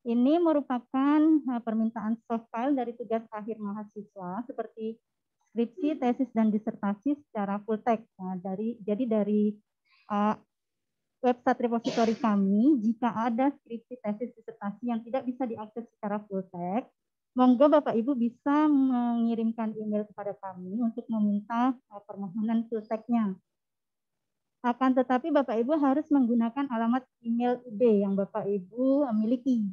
Ini merupakan permintaan soft file dari tugas akhir mahasiswa seperti skripsi, tesis, dan disertasi secara full text. Nah, jadi dari website repositori kami, jika ada skripsi, tesis, disertasi yang tidak bisa diakses secara full text, monggo Bapak Ibu bisa mengirimkan email kepada kami untuk meminta permohonan full text-nya. Akan tetapi Bapak Ibu harus menggunakan alamat email UB yang Bapak Ibu miliki.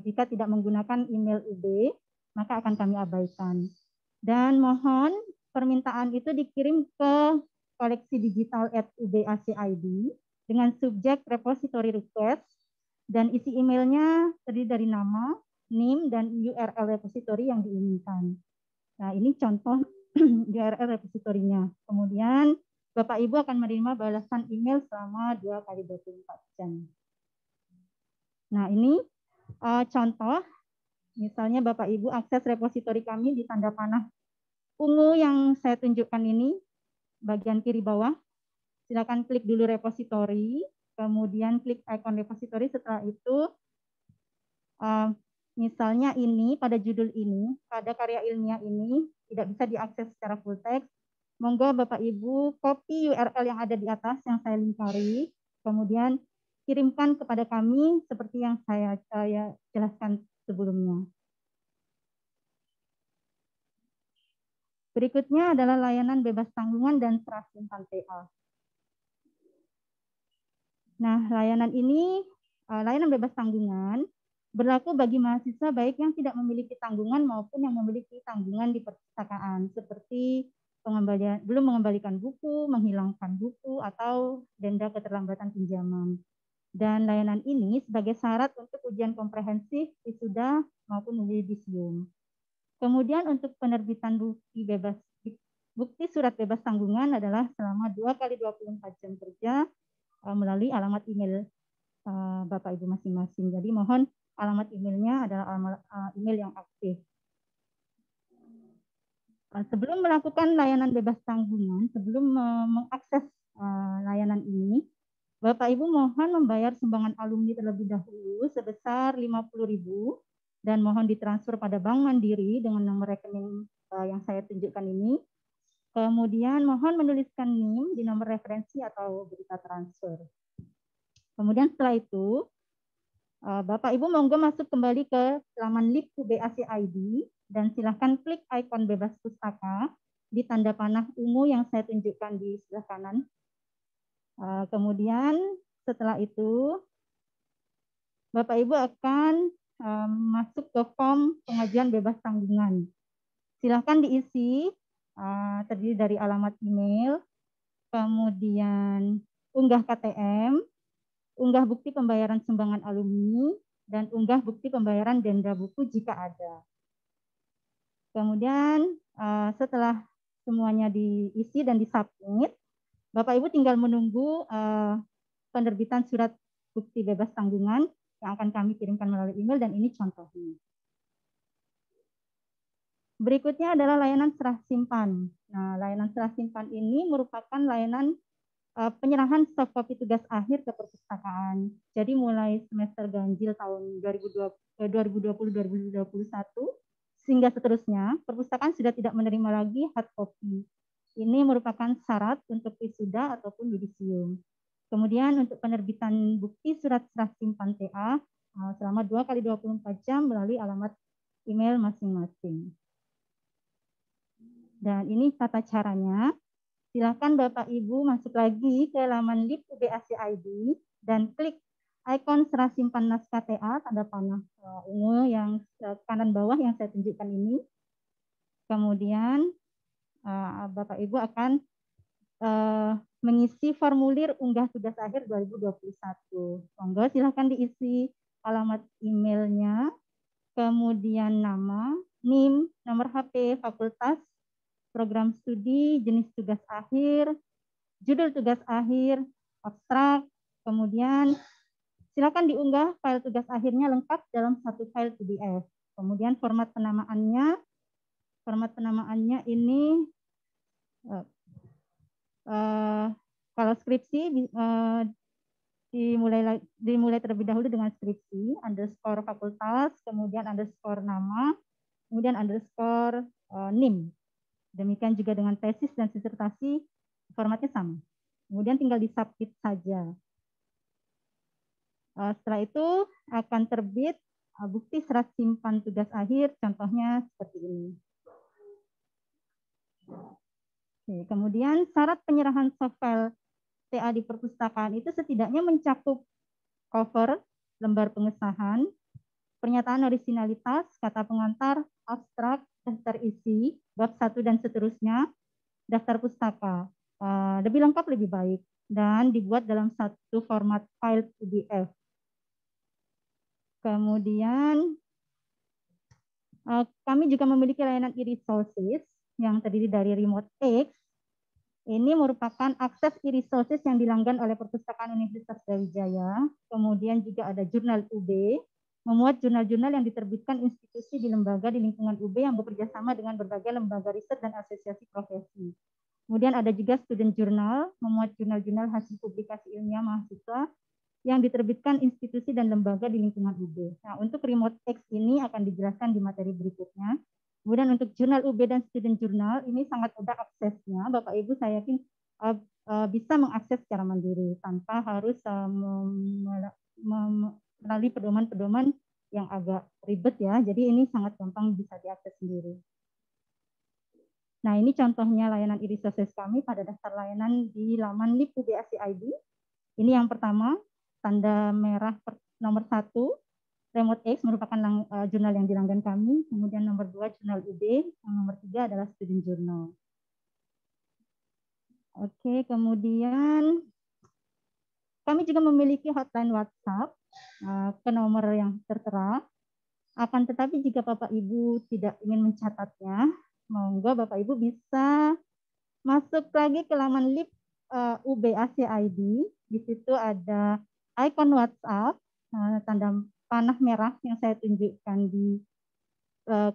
Jika tidak menggunakan email UB, maka akan kami abaikan. Dan mohon permintaan itu dikirim ke koleksi digital @ubacid dengan subjek repository request dan isi emailnya terdiri dari nama, NIM, dan URL repository yang diinginkan. Nah, ini contoh URL repositorinya. Kemudian Bapak Ibu akan menerima balasan email selama 2 kali 24 jam. Nah, ini contoh, misalnya Bapak Ibu akses repositori kami di tanda panah ungu yang saya tunjukkan ini, bagian kiri bawah. Silakan klik dulu repositori, kemudian klik icon repositori. Setelah itu, misalnya ini, pada judul ini, pada karya ilmiah ini, tidak bisa diakses secara full text. Monggo Bapak Ibu copy URL yang ada di atas yang saya lingkari, kemudian kirimkan kepada kami seperti yang saya jelaskan sebelumnya. Berikutnya adalah layanan bebas tanggungan dan serah simpan TA. Nah, layanan ini, layanan bebas tanggungan, berlaku bagi mahasiswa baik yang tidak memiliki tanggungan maupun yang memiliki tanggungan di perpustakaan, seperti belum mengembalikan buku, menghilangkan buku, atau denda keterlambatan pinjaman. Dan layanan ini sebagai syarat untuk ujian komprehensif, wisuda, maupun yudisium. Kemudian untuk penerbitan bukti surat bebas tanggungan adalah selama 2 kali 24 jam kerja melalui alamat email Bapak Ibu masing-masing. Jadi mohon alamat emailnya adalah alamat email yang aktif. Sebelum melakukan layanan bebas tanggungan, sebelum mengakses layanan ini, Bapak Ibu mohon membayar sumbangan alumni terlebih dahulu sebesar 50.000 dan mohon ditransfer pada Bank Mandiri dengan nomor rekening yang saya tunjukkan ini. Kemudian mohon menuliskan NIM di nomor referensi atau berita transfer. Kemudian setelah itu, Bapak Ibu monggo masuk kembali ke laman lib UBACID dan silahkan klik ikon bebas pustaka di tanda panah ungu yang saya tunjukkan di sebelah kanan. Kemudian setelah itu Bapak Ibu akan masuk ke form pengajuan bebas tanggungan. Silahkan diisi, terdiri dari alamat email, kemudian unggah KTM, unggah bukti pembayaran sumbangan alumni, dan unggah bukti pembayaran denda buku jika ada. Kemudian setelah semuanya diisi dan disubmit, Bapak Ibu tinggal menunggu penerbitan surat bukti bebas tanggungan yang akan kami kirimkan melalui email, dan ini contohnya. Berikutnya adalah layanan serah simpan. Nah, layanan serah simpan ini merupakan layanan penyerahan soft copy tugas akhir ke perpustakaan. Jadi mulai semester ganjil tahun 2020-2021 sehingga seterusnya, perpustakaan sudah tidak menerima lagi hard copy. Ini merupakan syarat untuk wisuda ataupun yudisium. Kemudian untuk penerbitan bukti surat serah simpan TA selama 2 kali 24 jam melalui alamat email masing-masing. Dan ini tata caranya. Silakan Bapak Ibu masuk lagi ke laman lib UBACID dan klik ikon serah simpan naskah TA tanda panah ungu yang kanan bawah yang saya tunjukkan ini. Kemudian Bapak Ibu akan mengisi formulir unggah tugas akhir 2021. Monggo silakan diisi alamat emailnya, kemudian nama, NIM, nomor HP, fakultas, program studi, jenis tugas akhir, judul tugas akhir, abstrak, kemudian silakan diunggah file tugas akhirnya lengkap dalam satu file PDF. Kemudian format penamaannya ini kalau skripsi dimulai terlebih dahulu dengan skripsi, underscore fakultas, kemudian underscore nama, kemudian underscore NIM. Demikian juga dengan tesis dan disertasi, formatnya sama. Kemudian tinggal di-submit saja. Setelah itu akan terbit bukti serat simpan tugas akhir, contohnya seperti ini. Oke, kemudian syarat penyerahan soft file TA di perpustakaan itu setidaknya mencakup cover, lembar pengesahan, pernyataan orisinalitas, kata pengantar, abstrak, daftar isi, bab 1 dan seterusnya, daftar pustaka. Lebih lengkap lebih baik dan dibuat dalam satu format file PDF. Kemudian kami juga memiliki layanan e-resources yang terdiri dari Remote X. Ini merupakan akses e-resources yang dilanggan oleh Perpustakaan Universitas Brawijaya. Kemudian juga ada jurnal UB, memuat jurnal-jurnal yang diterbitkan institusi di lembaga di lingkungan UB yang bekerja sama dengan berbagai lembaga riset dan asosiasi profesi. Kemudian ada juga student journal, memuat jurnal-jurnal hasil publikasi ilmiah mahasiswa yang diterbitkan institusi dan lembaga di lingkungan UB. Nah, untuk Remote X ini akan dijelaskan di materi berikutnya. Kemudian untuk jurnal UB dan student journal ini sangat mudah aksesnya. Bapak Ibu saya yakin bisa mengakses secara mandiri tanpa harus melalui pedoman-pedoman yang agak ribet ya. Jadi ini sangat gampang bisa diakses sendiri. Nah, ini contohnya layanan e-resources kami pada daftar layanan di laman LIP UB ACID. Ini yang pertama, tanda merah nomor 1, Remote X merupakan jurnal yang dilanggan kami. Kemudian nomor 2, jurnal UB. Yang nomor 3 adalah student journal. Oke, kemudian kami juga memiliki hotline WhatsApp ke nomor yang tertera. Akan tetapi jika Bapak Ibu tidak ingin mencatatnya, monggo Bapak Ibu bisa masuk lagi ke laman LIP UB ACID. Di situ ada icon WhatsApp, tanda panah merah yang saya tunjukkan di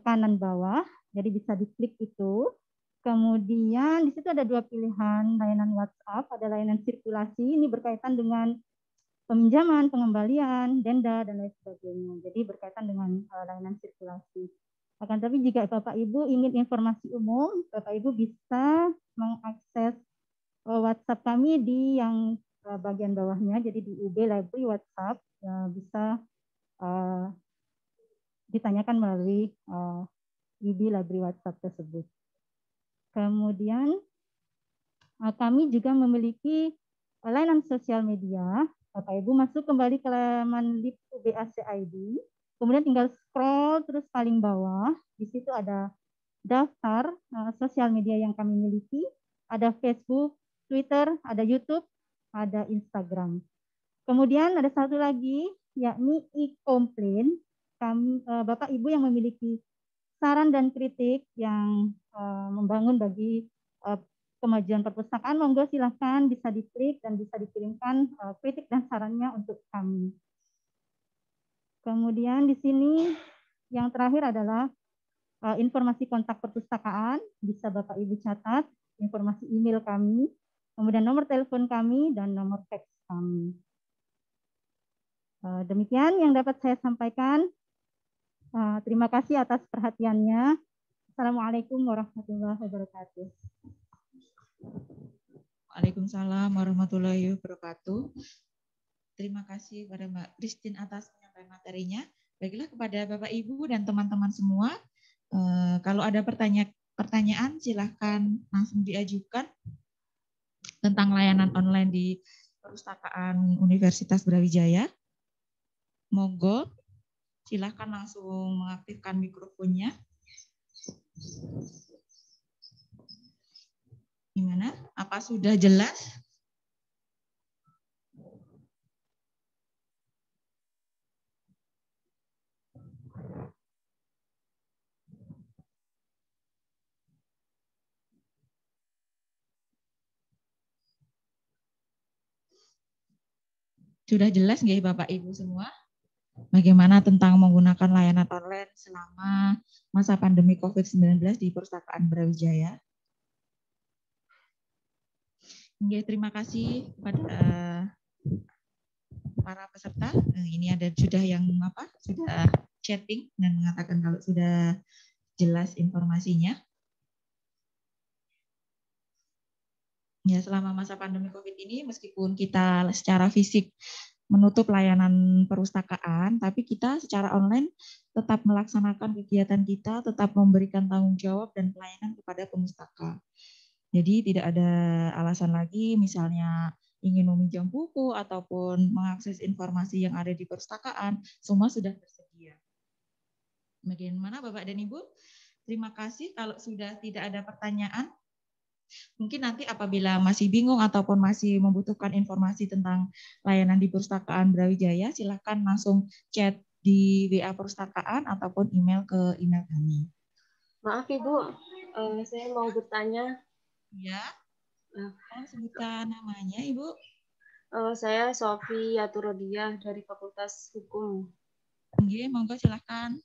kanan bawah. Jadi bisa diklik itu. Kemudian di situ ada 2 pilihan layanan WhatsApp. Ada layanan sirkulasi, ini berkaitan dengan peminjaman, pengembalian, denda, dan lain sebagainya. Jadi berkaitan dengan layanan sirkulasi. Akan tapi jika Bapak Ibu ingin informasi umum, Bapak Ibu bisa mengakses WhatsApp kami di yang bagian bawahnya, jadi di UB Library WhatsApp bisa ditanyakan melalui UB Library WhatsApp tersebut. Kemudian kami juga memiliki layanan sosial media. Bapak Ibu masuk kembali ke laman LIP UB ACID, kemudian tinggal scroll terus paling bawah, di situ ada daftar sosial media yang kami miliki, ada Facebook, Twitter, ada YouTube, ada Instagram. Kemudian ada satu lagi, yakni e-complaint. Bapak Ibu yang memiliki saran dan kritik yang membangun bagi kemajuan perpustakaan, monggo silahkan bisa diklik dan bisa dikirimkan kritik dan sarannya untuk kami. Kemudian di sini yang terakhir adalah informasi kontak perpustakaan, bisa Bapak Ibu catat, informasi email kami, kemudian nomor telepon kami, dan nomor fax kami. Demikian yang dapat saya sampaikan. Terima kasih atas perhatiannya. Assalamualaikum warahmatullahi wabarakatuh. Waalaikumsalam warahmatullahi wabarakatuh. Terima kasih kepada Mbak Christine atas penyampaian materinya. Baiklah kepada Bapak Ibu dan teman-teman semua, kalau ada pertanyaan silahkan langsung diajukan tentang layanan online di Perpustakaan Universitas Brawijaya. Monggo, silahkan langsung mengaktifkan mikrofonnya. Gimana? Apa sudah jelas? Sudah jelas nggih Bapak Ibu semua? Bagaimana tentang menggunakan layanan online selama masa pandemi COVID-19 di Perpustakaan Brawijaya? Nggih, terima kasih kepada para peserta. Ini ada sudah yang sudah chatting dan mengatakan kalau sudah jelas informasinya. Ya, selama masa pandemi COVID ini, meskipun kita secara fisik menutup layanan perpustakaan, tapi kita secara online tetap melaksanakan kegiatan kita, tetap memberikan tanggung jawab dan pelayanan kepada pemustaka. Jadi tidak ada alasan lagi, misalnya ingin meminjam buku ataupun mengakses informasi yang ada di perpustakaan, semua sudah tersedia. Bagaimana Bapak dan Ibu? Terima kasih. Kalau sudah tidak ada pertanyaan, mungkin nanti apabila masih bingung ataupun masih membutuhkan informasi tentang layanan di Perpustakaan Brawijaya, silakan langsung chat di WA Perpustakaan ataupun email ke email kami. Maaf Ibu, saya mau bertanya. Ya, tolong sebutkan namanya Ibu. Saya Sofi Yaturodia dari Fakultas Hukum. Oke, monggo silakan.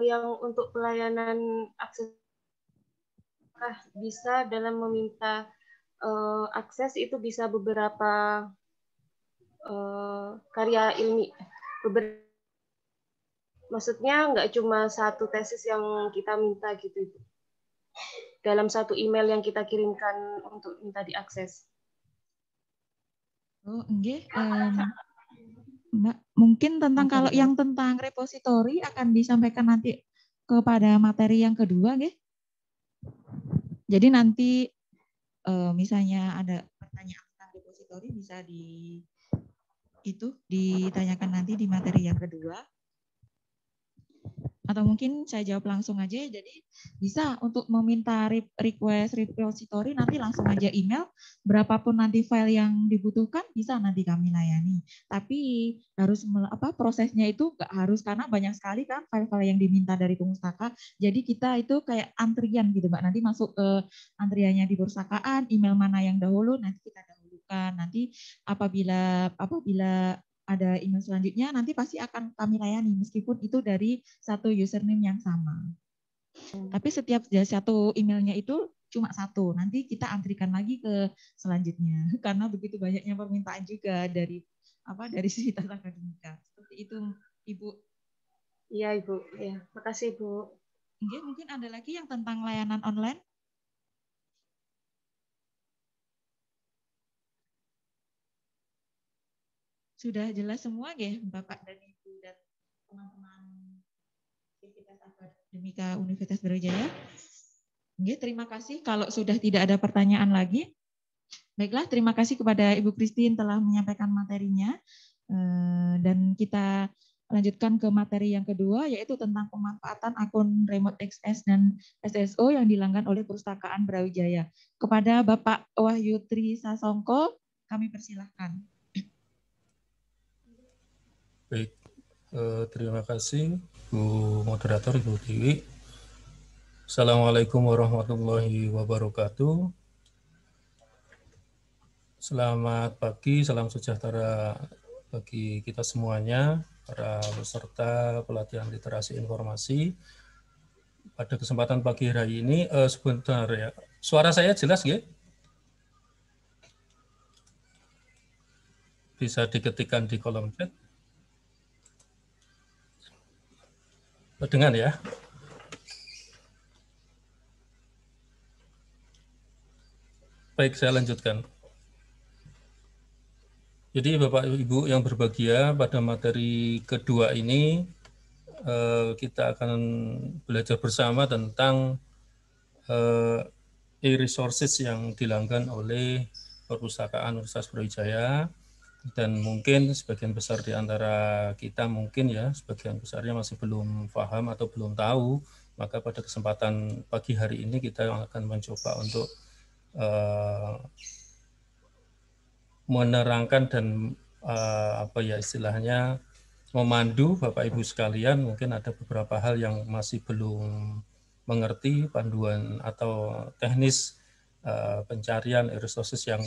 Yang untuk pelayanan akses bisa dalam meminta akses itu bisa beberapa karya ilmiah. Maksudnya nggak cuma satu tesis yang kita minta gitu, Ibu. Dalam satu email yang kita kirimkan untuk minta diakses. Oh, enggak. Mbak, mungkin tentang kalau yang tentang repositori akan disampaikan nanti kepada materi yang kedua, nggih. Jadi nanti misalnya ada pertanyaan tentang repositori bisa ditanyakan nanti di materi yang kedua. Atau mungkin saya jawab langsung aja, jadi bisa untuk meminta request repository nanti langsung aja email, berapapun nanti file yang dibutuhkan bisa nanti kami layani. Tapi harus prosesnya itu nggak harus, karena banyak sekali kan file-file yang diminta dari pemustaka, jadi kita itu kayak antrian gitu Mbak, nanti masuk ke antriannya di perpustakaan, email mana yang dahulu nanti kita dahulukan, nanti apabila ada email selanjutnya nanti pasti akan kami layani meskipun itu dari satu username yang sama. Tapi setiap satu emailnya itu cuma satu, nanti kita antrikan lagi ke selanjutnya karena begitu banyaknya permintaan juga dari Sivitas Akademika. Seperti itu, Ibu. Iya, Ibu. Ya, makasih, Bu. Oke, mungkin ada lagi yang tentang layanan online. Sudah jelas semua ya, Bapak dan Ibu dan teman-teman Sivitas Akademika Universitas Brawijaya. Oke, terima kasih. Kalau sudah tidak ada pertanyaan lagi, baiklah, terima kasih kepada Ibu Christine telah menyampaikan materinya. Dan kita lanjutkan ke materi yang kedua, yaitu tentang pemanfaatan akun Remote XS dan SSO yang dilanggan oleh Perpustakaan Brawijaya. Kepada Bapak Wahyu Tri Sasongko, kami persilahkan. Baik, terima kasih Bu Moderator, Ibu Dewi. Assalamualaikum warahmatullahi wabarakatuh. Selamat pagi, salam sejahtera bagi kita semuanya, para peserta pelatihan literasi informasi. Pada kesempatan pagi hari ini, sebentar ya, suara saya jelas ya? Bisa diketikkan di kolom chat. Dengar ya. Baik, saya lanjutkan. Jadi Bapak Ibu yang berbahagia, pada materi kedua ini kita akan belajar bersama tentang e-resources yang dilanggan oleh Perpustakaan Universitas Brawijaya, dan mungkin sebagian besar di antara kita mungkin ya, sebagian besarnya masih belum paham atau belum tahu, maka pada kesempatan pagi hari ini kita akan mencoba untuk menerangkan dan istilahnya memandu Bapak Ibu sekalian. Mungkin ada beberapa hal yang masih belum mengerti panduan atau teknis pencarian resources yang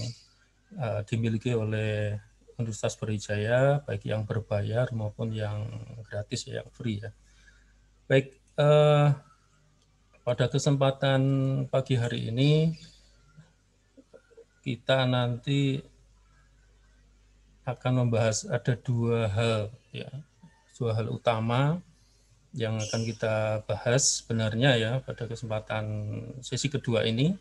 dimiliki oleh Universitas Brawijaya, baik yang berbayar maupun yang gratis, yang free ya. Baik, pada kesempatan pagi hari ini kita nanti akan membahas ada dua hal ya, dua hal utama yang akan kita bahas sebenarnya ya pada kesempatan sesi kedua ini,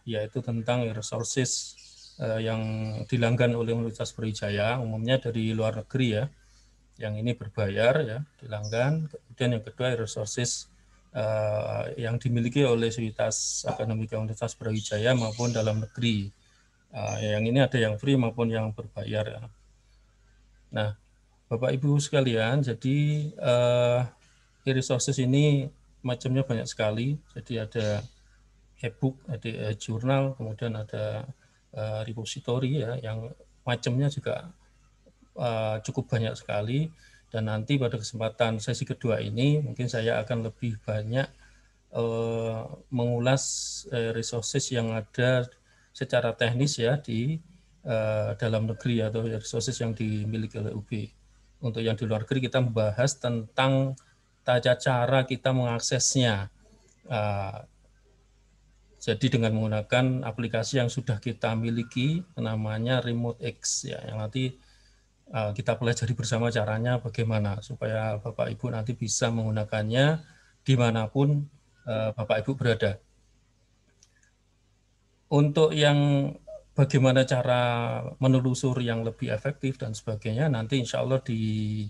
yaitu tentang resources yang dilanggan oleh Universitas Brawijaya, umumnya dari luar negeri ya, yang ini berbayar ya, dilanggan. Kemudian yang kedua resources yang dimiliki oleh Sivitas Akademika Universitas Brawijaya maupun dalam negeri. Yang ini ada yang free maupun yang berbayar ya. Nah, Bapak Ibu sekalian, jadi e-resources ini macamnya banyak sekali. Jadi ada e-book, ada jurnal, kemudian ada repository ya, yang macamnya juga cukup banyak sekali. Dan nanti pada kesempatan sesi kedua ini mungkin saya akan lebih banyak mengulas resources yang ada secara teknis ya di dalam negeri atau resources yang dimiliki oleh UB. Untuk yang di luar negeri kita membahas tentang tata cara kita mengaksesnya. Jadi dengan menggunakan aplikasi yang sudah kita miliki, namanya RemoteX ya, yang nanti kita pelajari bersama caranya bagaimana supaya Bapak Ibu nanti bisa menggunakannya dimanapun Bapak Ibu berada. Untuk yang bagaimana cara menelusuri yang lebih efektif dan sebagainya, nanti insya Allah di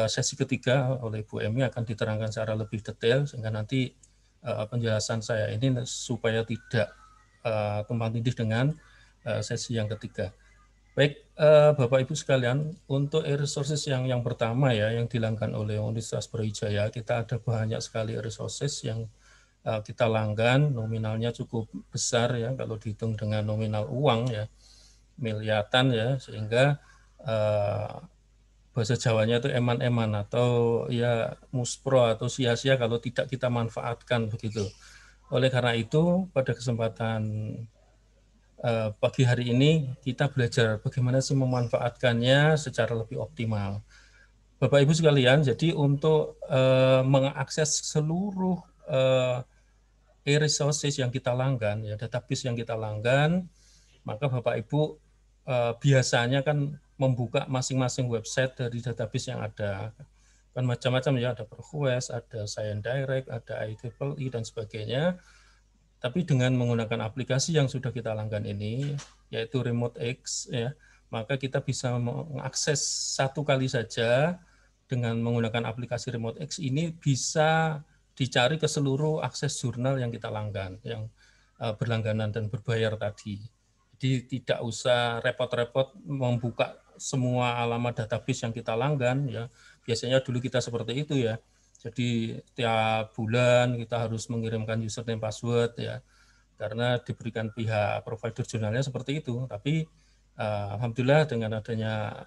sesi ketiga oleh Bu Emi akan diterangkan secara lebih detail, sehingga nanti penjelasan saya ini supaya tidak tumpang tindih dengan sesi yang ketiga. Baik, Bapak Ibu sekalian, untuk resources yang pertama ya, yang dilanggan oleh Universitas Brawijaya, kita ada banyak sekali resources yang kita langgan, nominalnya cukup besar ya, kalau dihitung dengan nominal uang ya, miliaran ya, sehingga bahasa Jawanya itu eman-eman atau ya muspro atau sia-sia kalau tidak kita manfaatkan begitu. Oleh karena itu, pada kesempatan pagi hari ini kita belajar bagaimana sih memanfaatkannya secara lebih optimal. Bapak Ibu sekalian, jadi untuk mengakses seluruh e-resources yang kita langgan, ya database yang kita langgan, maka Bapak Ibu biasanya kan membuka masing-masing website dari database yang ada. Kan macam-macam ya, ada ProQuest, ada Science Direct, ada IEEE dan sebagainya. Tapi dengan menggunakan aplikasi yang sudah kita langgan ini, yaitu RemoteX, ya, maka kita bisa mengakses satu kali saja dengan menggunakan aplikasi RemoteX ini bisa dicari ke seluruh akses jurnal yang kita langgan, yang berlangganan dan berbayar tadi. Jadi tidak usah repot-repot membuka semua alamat database yang kita langgan, ya. Biasanya dulu kita seperti itu ya. Jadi tiap bulan kita harus mengirimkan username password ya, karena diberikan pihak provider jurnalnya seperti itu. Tapi alhamdulillah dengan adanya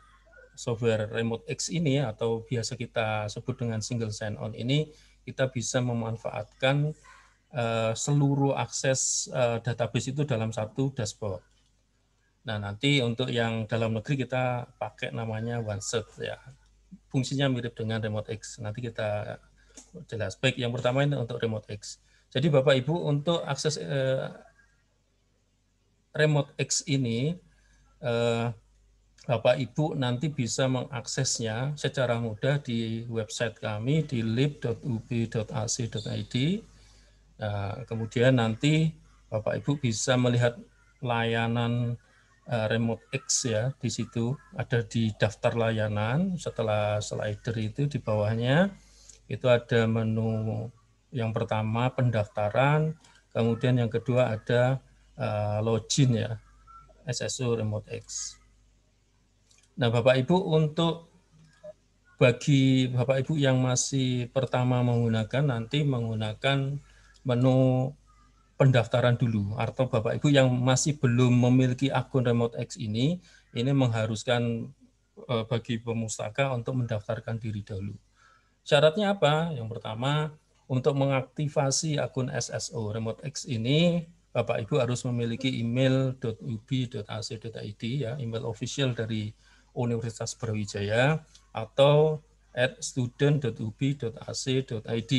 software RemoteX ini atau biasa kita sebut dengan single sign-on ini, kita bisa memanfaatkan seluruh akses database itu dalam satu dashboard. Nah nanti untuk yang dalam negeri kita pakai namanya OneSearch ya. Fungsinya mirip dengan RemoteX. Nanti kita jelas. Baik, yang pertama ini untuk RemoteX. Jadi Bapak Ibu untuk akses RemoteX ini, Bapak Ibu nanti bisa mengaksesnya secara mudah di website kami di lib.ub.ac.id. Kemudian nanti Bapak Ibu bisa melihat layanan RemoteX ya, di situ ada di daftar layanan. Setelah slider itu di bawahnya itu ada menu yang pertama pendaftaran, kemudian yang kedua ada login ya, SSO RemoteX. Nah Bapak Ibu, untuk bagi Bapak Ibu yang masih pertama menggunakan, nanti menggunakan menu pendaftaran dulu, atau Bapak Ibu yang masih belum memiliki akun RemoteX ini mengharuskan bagi pemustaka untuk mendaftarkan diri dahulu. Syaratnya apa? Yang pertama, untuk mengaktifasi akun SSO RemoteX ini, Bapak Ibu harus memiliki email.ub.ac.id ya, email official dari Universitas Brawijaya atau @student.ub.ac.id.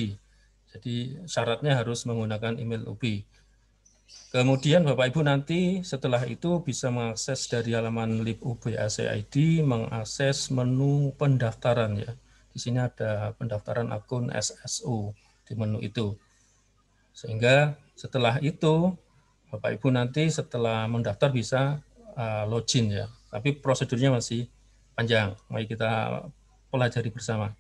Jadi syaratnya harus menggunakan email UB. Kemudian Bapak Ibu nanti setelah itu bisa mengakses dari halaman lib.ubacid, mengakses menu pendaftaran ya. Di sini ada pendaftaran akun SSO di menu itu. Sehingga setelah itu Bapak Ibu nanti setelah mendaftar bisa login ya. Tapi prosedurnya masih panjang. Mari kita pelajari bersama.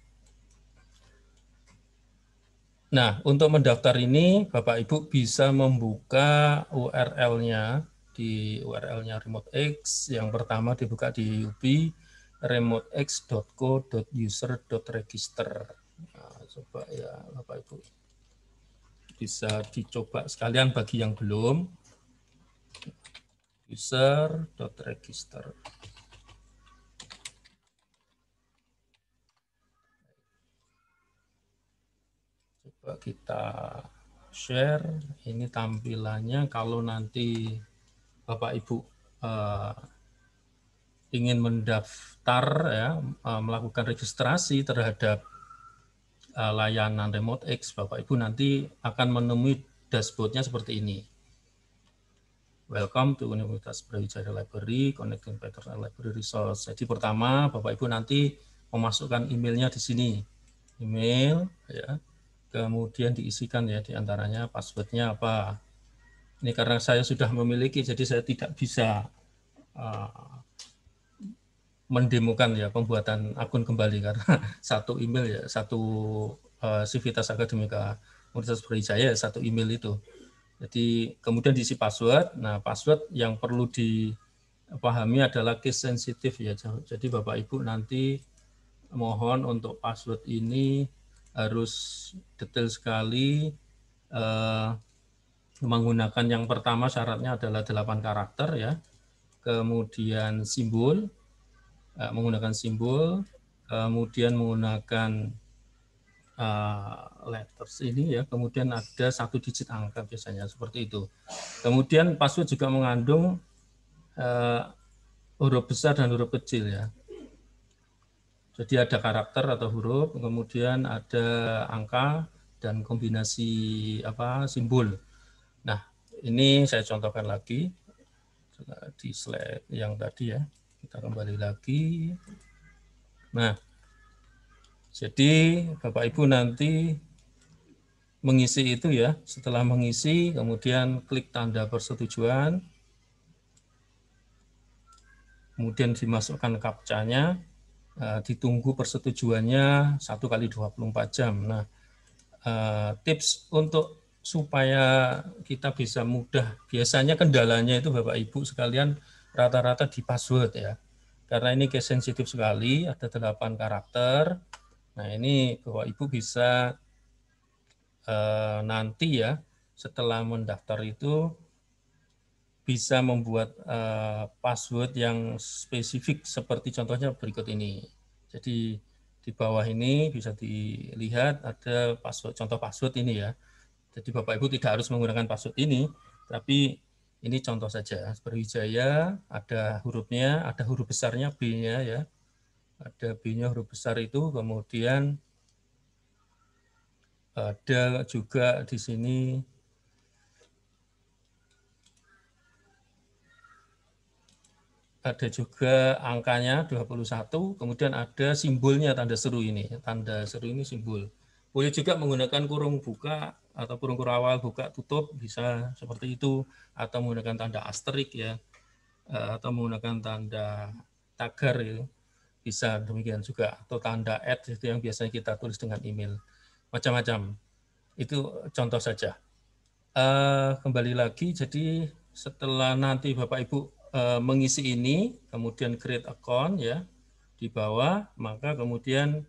Nah, untuk mendaftar ini Bapak Ibu bisa membuka URL-nya di URL-nya RemoteX. Yang pertama dibuka di UB remotex.co.user.register. Nah, coba ya Bapak Ibu. Bisa dicoba sekalian bagi yang belum. User.register. Coba kita share, ini tampilannya kalau nanti Bapak Ibu ingin mendaftar ya, melakukan registrasi terhadap layanan RemoteX, Bapak Ibu nanti akan menemui dashboardnya seperti ini. Welcome to Universitas Brawijaya Library, Connecting Patterns and Library Resource. Jadi pertama Bapak Ibu nanti memasukkan emailnya di sini, email ya. Kemudian diisikan ya diantaranya passwordnya apa. Ini karena saya sudah memiliki, jadi saya tidak bisa mendemokan ya pembuatan akun kembali karena satu email ya, satu Civitas Akademika Universitas Brawijaya satu email itu. Jadi kemudian diisi password. Nah password yang perlu dipahami adalah case sensitif ya. Jadi Bapak Ibu nanti mohon untuk password ini harus detail sekali, menggunakan yang pertama syaratnya adalah 8 karakter ya, kemudian simbol, menggunakan simbol, kemudian menggunakan letters ini ya, kemudian ada 1 digit angka biasanya seperti itu. Kemudian password juga mengandung huruf besar dan huruf kecil ya. Jadi ada karakter atau huruf, kemudian ada angka dan kombinasi simbol. Nah, ini saya contohkan lagi di slide yang tadi ya. Kita kembali lagi. Nah, jadi Bapak Ibu nanti mengisi itu ya. Setelah mengisi, kemudian klik tanda persetujuan. Kemudian dimasukkan captcha-nya. Ditunggu persetujuannya 1x24 jam. Nah, tips untuk supaya kita bisa mudah, biasanya kendalanya itu Bapak Ibu sekalian rata-rata di password ya. Karena ini case sensitif sekali, ada 8 karakter. Nah, ini Bapak Ibu bisa nanti ya setelah mendaftar itu bisa membuat password yang spesifik seperti contohnya berikut ini. Jadi di bawah ini bisa dilihat ada password, contoh password ini ya. Jadi Bapak Ibu tidak harus menggunakan password ini, tapi ini contoh saja. Brawijaya ada hurufnya, ada huruf besarnya B-nya ya. Ada B-nya huruf besar itu, kemudian ada juga di sini ada juga angkanya 21, kemudian ada simbolnya tanda seru ini. Tanda seru ini simbol. Boleh juga menggunakan kurung buka atau kurung awal buka tutup, bisa seperti itu. Atau menggunakan tanda asterik ya. Atau menggunakan tanda tagar itu. Bisa demikian juga. Atau tanda @ itu yang biasanya kita tulis dengan email. Macam-macam. Itu contoh saja. Kembali lagi, jadi setelah nanti Bapak Ibu mengisi ini, kemudian create account ya di bawah, maka kemudian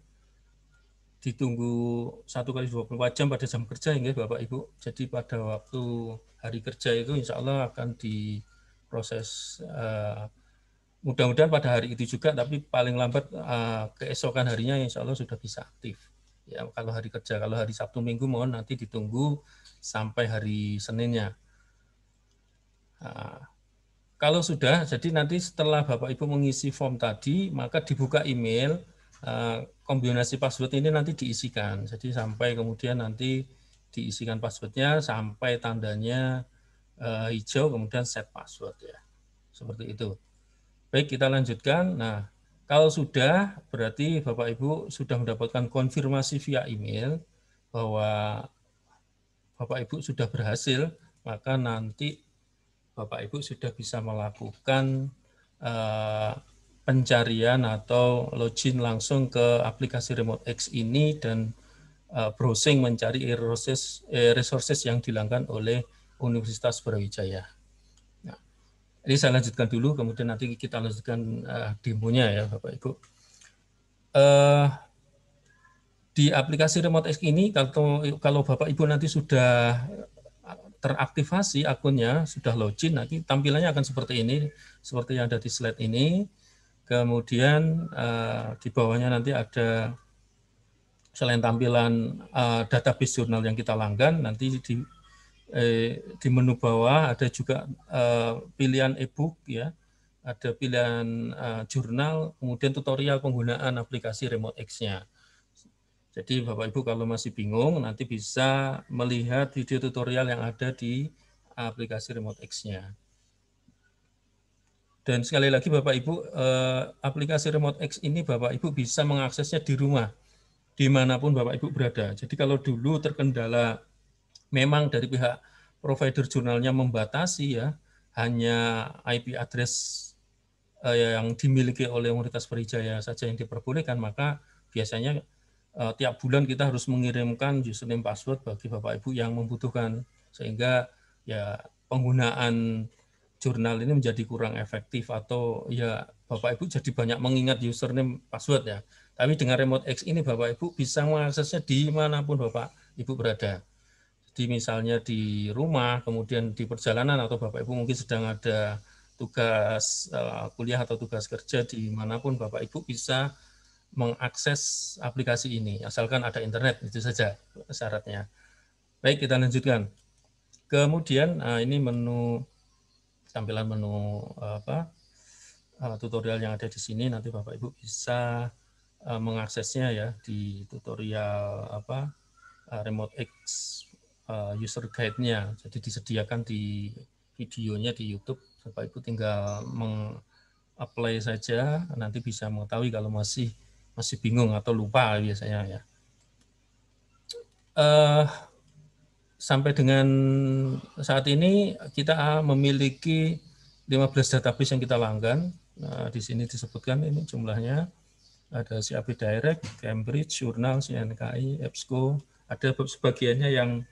ditunggu 1x24 jam pada jam kerja ya Bapak Ibu. Jadi pada waktu hari kerja itu insya Allah akan diproses, mudah-mudahan pada hari itu juga, tapi paling lambat keesokan harinya insya Allah sudah bisa aktif. Ya, kalau hari kerja, kalau hari Sabtu Minggu mohon nanti ditunggu sampai hari Seninnya. Nah, kalau sudah, jadi nanti setelah Bapak Ibu mengisi form tadi, maka dibuka email, kombinasi password ini nanti diisikan. Jadi sampai kemudian nanti diisikan passwordnya, sampai tandanya hijau, kemudian set password ya. Seperti itu. Baik, kita lanjutkan. Nah, kalau sudah, berarti Bapak Ibu sudah mendapatkan konfirmasi via email bahwa Bapak Ibu sudah berhasil, maka nanti Bapak Ibu sudah bisa melakukan pencarian atau login langsung ke aplikasi RemoteX ini dan browsing mencari resources yang dilanggan oleh Universitas Brawijaya. Nah, ini saya lanjutkan dulu, kemudian nanti kita lanjutkan demonya ya Bapak Ibu. Di aplikasi RemoteX ini, kalau Bapak Ibu nanti sudah teraktivasi akunnya, sudah login, nanti tampilannya akan seperti ini, seperti yang ada di slide ini. Kemudian di bawahnya nanti ada, selain tampilan database jurnal yang kita langgan, nanti di menu bawah ada juga pilihan e-book ya, ada pilihan jurnal, kemudian tutorial penggunaan aplikasi RemoteX-nya. Jadi Bapak Ibu kalau masih bingung, nanti bisa melihat video tutorial yang ada di aplikasi RemoteX-nya. Dan sekali lagi Bapak Ibu, aplikasi RemoteX ini Bapak Ibu bisa mengaksesnya di rumah, dimanapun Bapak Ibu berada. Jadi kalau dulu terkendala memang dari pihak provider jurnalnya membatasi ya, hanya IP address yang dimiliki oleh Universitas Brawijaya saja yang diperbolehkan, maka biasanya tiap bulan kita harus mengirimkan username password bagi Bapak Ibu yang membutuhkan, sehingga ya penggunaan jurnal ini menjadi kurang efektif atau ya Bapak Ibu jadi banyak mengingat username password ya. Tapi dengan RemoteX ini Bapak Ibu bisa mengaksesnya dimanapun Bapak Ibu berada. Jadi misalnya di rumah, kemudian di perjalanan, atau Bapak Ibu mungkin sedang ada tugas kuliah atau tugas kerja, dimanapun Bapak Ibu bisa mengakses aplikasi ini, asalkan ada internet, itu saja syaratnya. Baik, kita lanjutkan. Kemudian ini tampilan menu tutorial yang ada di sini, nanti Bapak Ibu bisa mengaksesnya ya di tutorial RemoteX user guide-nya. Jadi disediakan di videonya di YouTube, Bapak Ibu tinggal meng-apply saja, nanti bisa mengetahui kalau masih bingung atau lupa biasanya ya. Sampai dengan saat ini kita memiliki 15 database yang kita langgan. Nah, di sini disebutkan ini jumlahnya. Ada CAP Direct, Cambridge, Jurnal, CNKI, EBSCO. Ada sebagiannya yang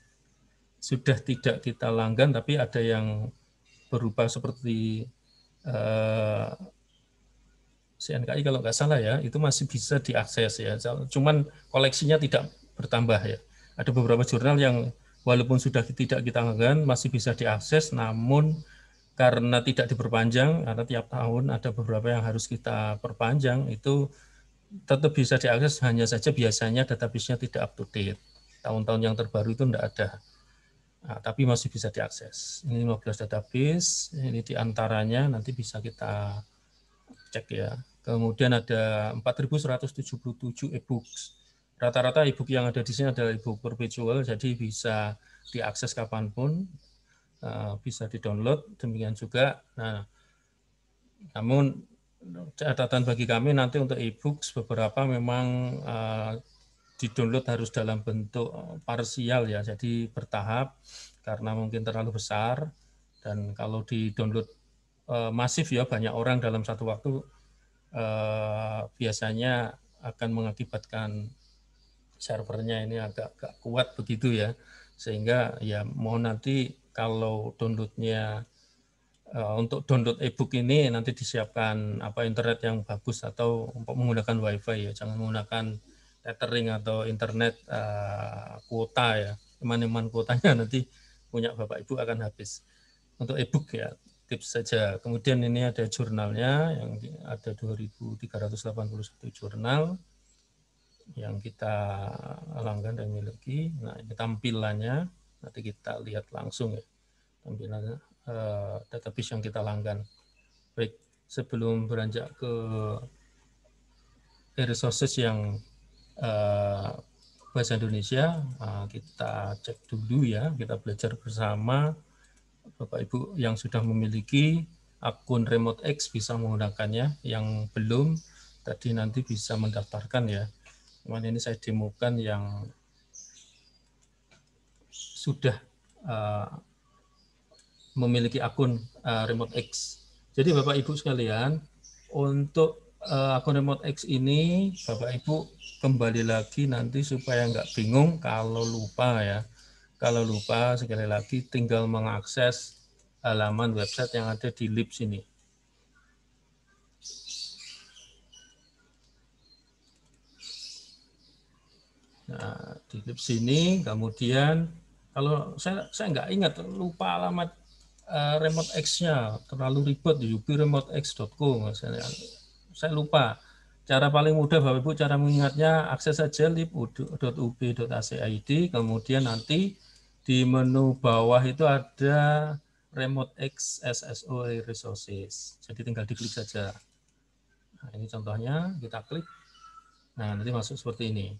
sudah tidak kita langgan, tapi ada yang berupa seperti CNKI kalau nggak salah ya, itu masih bisa diakses ya. Cuman koleksinya tidak bertambah ya. Ada beberapa jurnal yang walaupun sudah tidak kita langgan masih bisa diakses, namun karena tidak diperpanjang, karena tiap tahun ada beberapa yang harus kita perpanjang, itu tetap bisa diakses, hanya saja biasanya database-nya tidak up to date. Tahun-tahun yang terbaru itu tidak ada. Nah, tapi masih bisa diakses. Ini 15 database, ini diantaranya nanti bisa kita cek ya. Kemudian ada 4.177 e-books. Rata-rata e-book yang ada di sini adalah e-book perpetual, jadi bisa diakses kapanpun, bisa di-download, demikian juga. Nah, namun catatan bagi kami nanti untuk e-books beberapa memang di-download harus dalam bentuk parsial ya, jadi bertahap karena mungkin terlalu besar, dan kalau di-download masif ya banyak orang dalam satu waktu, biasanya akan mengakibatkan servernya ini agak kuat begitu ya, sehingga ya mohon nanti kalau downloadnya untuk download e-book ini nanti disiapkan internet yang bagus atau menggunakan wifi ya, jangan menggunakan tethering atau internet kuota ya, teman-teman kuotanya nanti punya Bapak Ibu akan habis. Untuk e-book ya tips saja. Kemudian ini ada jurnalnya yang ada 2.381 jurnal yang kita langgan dan miliki. Nah, ini tampilannya nanti kita lihat langsung ya, tampilannya database yang kita langgan. Baik, sebelum beranjak ke resources yang bahasa Indonesia, kita cek dulu ya, kita belajar bersama Bapak Ibu yang sudah memiliki akun RemoteX bisa menggunakannya, yang belum tadi nanti bisa mendaftarkan ya. Cuman ini saya demokan yang sudah memiliki akun RemoteX. Jadi Bapak Ibu sekalian, untuk akun RemoteX ini Bapak Ibu kembali lagi nanti supaya nggak bingung kalau lupa ya. Kalau lupa sekali lagi tinggal mengakses halaman website yang ada di Lips ini. Nah, di Lips ini kemudian kalau saya nggak ingat, lupa alamat RemoteX-nya, terlalu ribet di ubremotex.co misalnya. Saya lupa. Cara paling mudah Bapak Ibu cara mengingatnya, akses saja lib.ub.ac.id, kemudian nanti di menu bawah itu ada RemoteX SSO Resources. Jadi tinggal diklik saja. Nah, ini contohnya, kita klik. Nah, nanti masuk seperti ini.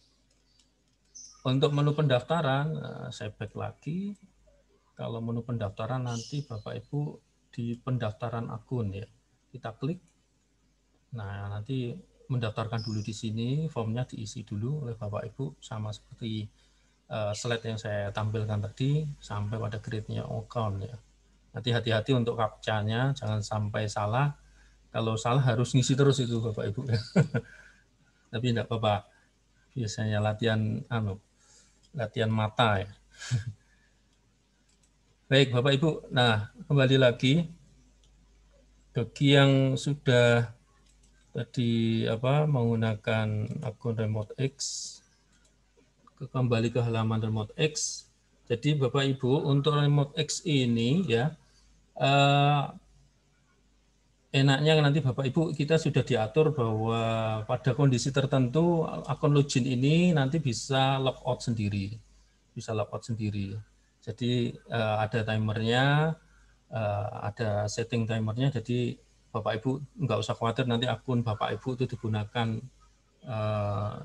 Untuk menu pendaftaran, saya back lagi. Kalau menu pendaftaran nanti Bapak Ibu di pendaftaran akun ya. Kita klik. Nah, nanti mendaftarkan dulu di sini, formnya diisi dulu oleh Bapak Ibu sama seperti slide yang saya tampilkan tadi sampai pada grade-nya account ya. Nanti hati-hati untuk captcha-nya, jangan sampai salah. Kalau salah harus ngisi terus itu Bapak Ibu ya. Tapi enggak apa-apa. Biasanya latihan mata ya. Baik Bapak Ibu, nah kembali lagi bagi yang sudah tadi menggunakan akun RemoteX, kembali ke halaman RemoteX. Jadi Bapak Ibu untuk RemoteX ini ya enaknya nanti Bapak Ibu kita sudah diatur bahwa pada kondisi tertentu akun login ini nanti bisa logout sendiri, Jadi ada timernya, ada setting timernya. Jadi Bapak Ibu nggak usah khawatir nanti akun Bapak Ibu itu digunakan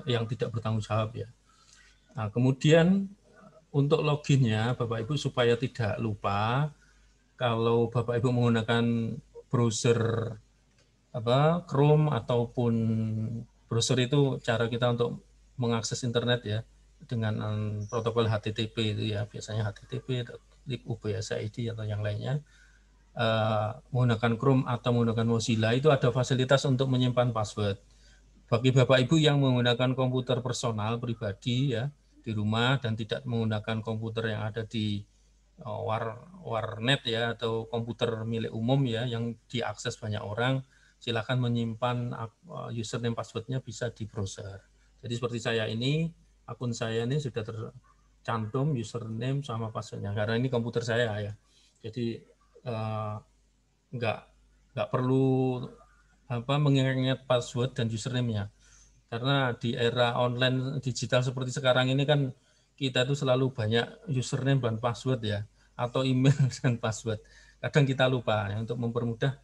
yang tidak bertanggung jawab ya. Nah, kemudian untuk loginnya Bapak Ibu supaya tidak lupa, kalau Bapak Ibu menggunakan browser Chrome ataupun browser itu cara kita untuk mengakses internet ya dengan protokol HTTP itu ya, biasanya HTTP, lib.ub.ac.id atau yang lainnya. Menggunakan Chrome atau menggunakan Mozilla itu ada fasilitas untuk menyimpan password. Bagi Bapak Ibu yang menggunakan komputer personal pribadi ya di rumah dan tidak menggunakan komputer yang ada di warnet ya atau komputer milik umum ya yang diakses banyak orang, silakan menyimpan username passwordnya bisa di browser. Jadi seperti saya ini, akun saya ini sudah tercantum username sama passwordnya karena ini komputer saya ya. Jadi nggak perlu mengingat password dan username-nya. Karena di era online digital seperti sekarang ini kan kita tuh selalu banyak username dan password ya, atau email dan password. Kadang kita lupa ya, untuk mempermudah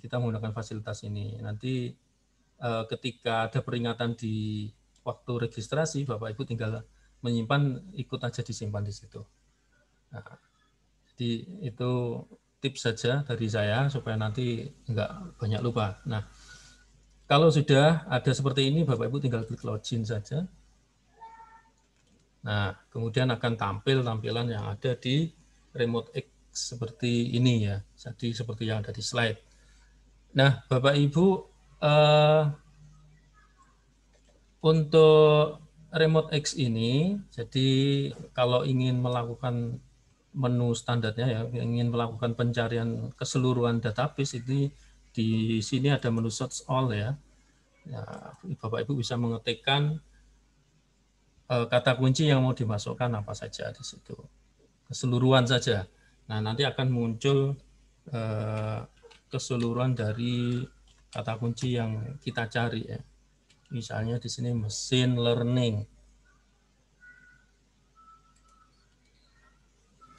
kita menggunakan fasilitas ini. Nanti ketika ada peringatan di waktu registrasi, Bapak Ibu tinggal menyimpan, ikut aja disimpan di situ. Nah, jadi itu tips saja dari saya supaya nanti enggak banyak lupa. Nah, kalau sudah ada seperti ini, Bapak Ibu tinggal klik login saja. Nah, kemudian akan tampil tampilan yang ada di RemoteX seperti ini ya. Jadi seperti yang ada di slide. Nah, Bapak Ibu, untuk RemoteX ini, jadi kalau ingin melakukan menu standarnya ya, ingin melakukan pencarian keseluruhan database itu di sini ada menu search all ya. Nah, Bapak Ibu bisa mengetikkan kata kunci yang mau dimasukkan apa saja di situ, keseluruhan saja. Nah, nanti akan muncul keseluruhan dari kata kunci yang kita cari ya. Misalnya di sini machine learning.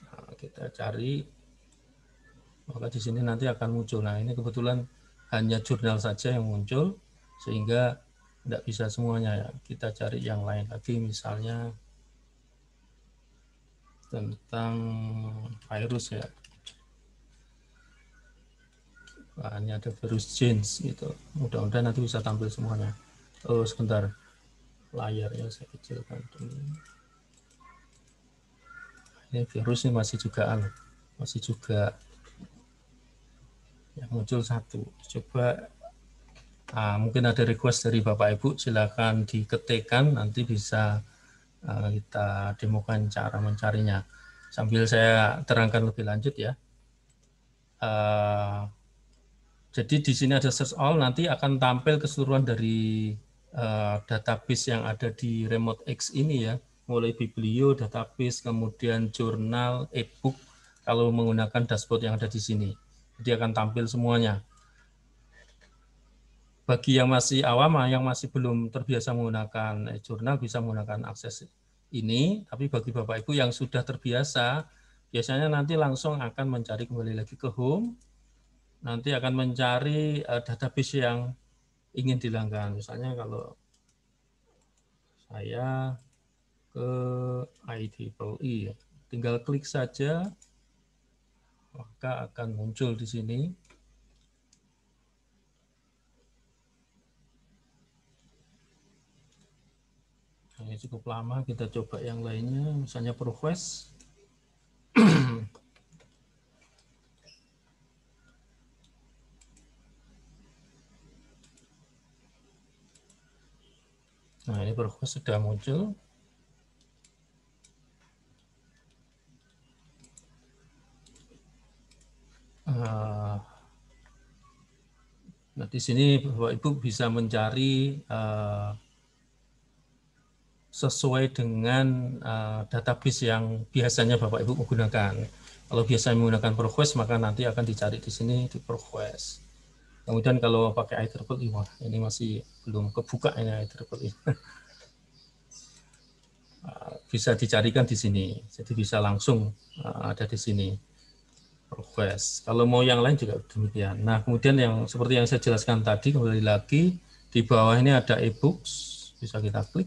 Nah, kita cari, maka di sini nanti akan muncul. Nah, ini kebetulan hanya jurnal saja yang muncul, sehingga tidak bisa semuanya ya. Kita cari yang lain lagi, misalnya tentang virus ya. Nah, ini ada virus genes gitu. Mudah-mudahan nanti bisa tampil semuanya. Oh, sebentar. Layarnya saya kecilkan dulu. Ini virus ini masih juga yang muncul satu. Coba mungkin ada request dari Bapak Ibu, silakan diketikkan, nanti bisa kita demokan cara mencarinya. Sambil saya terangkan lebih lanjut ya. Jadi di sini ada search all, nanti akan tampil keseluruhan dari database yang ada di RemoteX ini ya, mulai biblio, database, kemudian jurnal, e-book, kalau menggunakan dashboard yang ada di sini. Jadi akan tampil semuanya. Bagi yang masih awam, yang masih belum terbiasa menggunakan jurnal, bisa menggunakan akses ini, tapi bagi Bapak Ibu yang sudah terbiasa, biasanya nanti langsung akan mencari kembali lagi ke home, nanti akan mencari database yang ingin dilanggan. Misalnya kalau saya ke IEEE, tinggal klik saja, maka akan muncul di sini. Ini cukup lama, kita coba yang lainnya, misalnya ProQuest. Nah, ini ProQuest sudah muncul. Nah, di sini Bapak Ibu bisa mencari sesuai dengan database yang biasanya Bapak Ibu menggunakan. Kalau biasanya menggunakan ProQuest, maka nanti akan dicari di sini di ProQuest. Kemudian kalau pakai IEEE, wah ini masih belum kebuka ini IEEE. Bisa dicarikan di sini, jadi bisa langsung ada di sini ProQuest. Kalau mau yang lain juga demikian. Nah, kemudian yang seperti yang saya jelaskan tadi, kembali lagi di bawah ini ada e-books, bisa kita klik.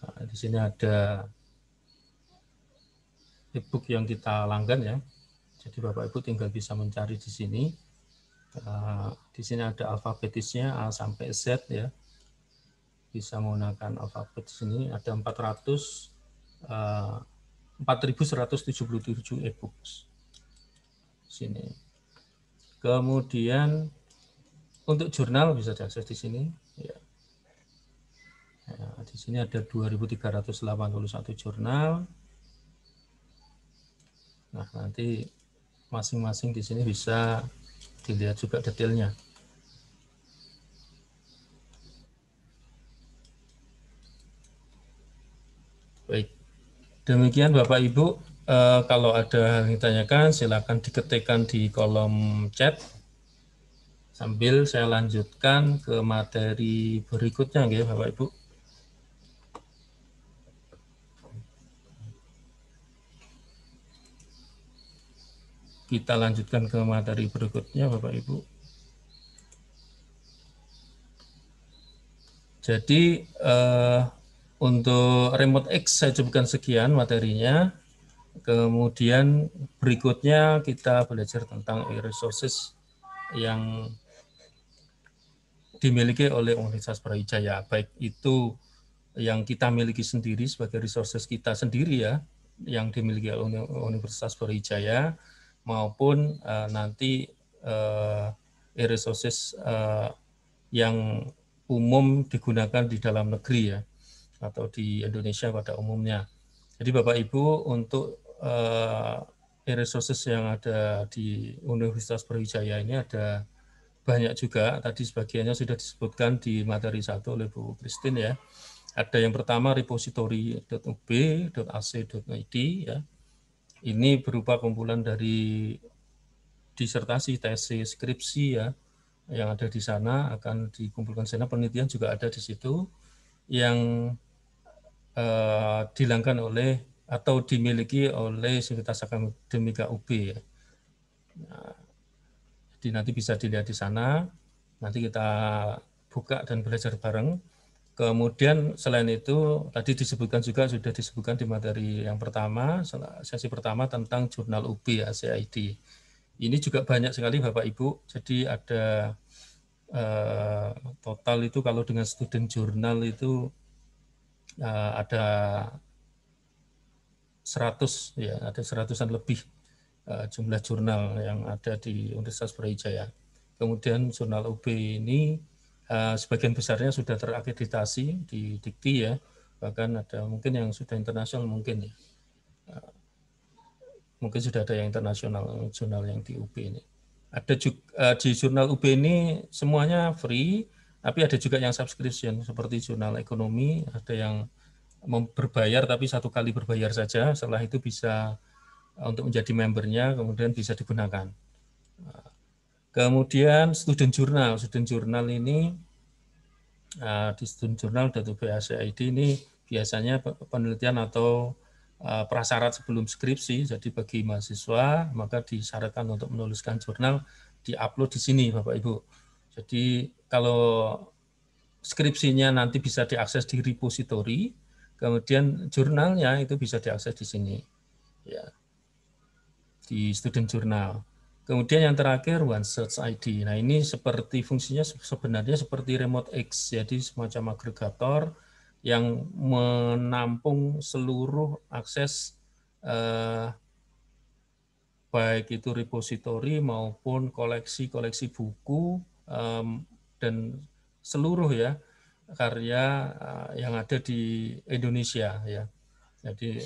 Nah, di sini ada e-book yang kita langgan ya. Jadi Bapak Ibu tinggal bisa mencari di sini. Di sini ada alfabetisnya A sampai Z ya. Bisa menggunakan alfabet di sini ada 4.177 e-books. Sini. Kemudian untuk jurnal bisa diakses di sini. Ya. Nah, di sini ada 2.381 jurnal. Nah, nanti masing-masing di sini bisa dilihat juga detailnya. Baik, demikian Bapak Ibu. Kalau ada yang ditanyakan, silakan diketikkan di kolom chat. Sambil saya lanjutkan ke materi berikutnya, ya Bapak Ibu. Kita lanjutkan ke materi berikutnya, Bapak Ibu. Jadi untuk RemoteX saya cukupkan sekian materinya. Kemudian berikutnya kita belajar tentang e-resources yang dimiliki oleh Universitas Brawijaya, baik itu yang kita miliki sendiri sebagai resources kita sendiri ya, yang dimiliki oleh Universitas Brawijaya, maupun nanti e-resources yang umum digunakan di dalam negeri ya, atau di Indonesia pada umumnya. Jadi Bapak Ibu, untuk e-resources yang ada di Universitas Brawijaya ini ada banyak juga, tadi sebagiannya sudah disebutkan di materi 1 oleh Bu Christine ya. Ada yang pertama repository.ub.ac.id ya. Ini berupa kumpulan dari disertasi, tesis, skripsi ya, yang ada di sana akan dikumpulkan di sana. Penelitian juga ada di situ yang dilangkan oleh atau dimiliki oleh Sivitas Akademika UB ya. Nah, jadi nanti bisa dilihat di sana. Nanti kita buka dan belajar bareng. Kemudian selain itu tadi disebutkan juga, sudah disebutkan di materi yang pertama, sesi pertama tentang jurnal UB ACID. Ini juga banyak sekali Bapak Ibu, jadi ada total itu kalau dengan student jurnal itu ada 100 ya, ada 100-an lebih jumlah jurnal yang ada di Universitas Brawijaya. Kemudian jurnal UB ini sebagian besarnya sudah terakreditasi di Dikti ya, bahkan ada mungkin yang sudah internasional mungkin ya. Mungkin sudah ada yang internasional jurnal yang di UB ini. Ada juga di jurnal UB ini semuanya free, tapi ada juga yang subscription seperti jurnal ekonomi, ada yang berbayar tapi satu kali berbayar saja, setelah itu bisa untuk menjadi membernya kemudian bisa digunakan. Kemudian student journal ini di student journal .UB-ACID ini biasanya penelitian atau prasyarat sebelum skripsi, jadi bagi mahasiswa maka disyaratkan untuk menuliskan jurnal, diupload di sini Bapak Ibu. Jadi kalau skripsinya nanti bisa diakses di repository, kemudian jurnalnya itu bisa diakses di sini, ya, di student journal. Kemudian yang terakhir OneSearch ID. Nah ini seperti fungsinya sebenarnya seperti Remote X, jadi semacam agregator yang menampung seluruh akses baik itu repository maupun koleksi buku dan seluruh ya karya yang ada di Indonesia ya. Jadi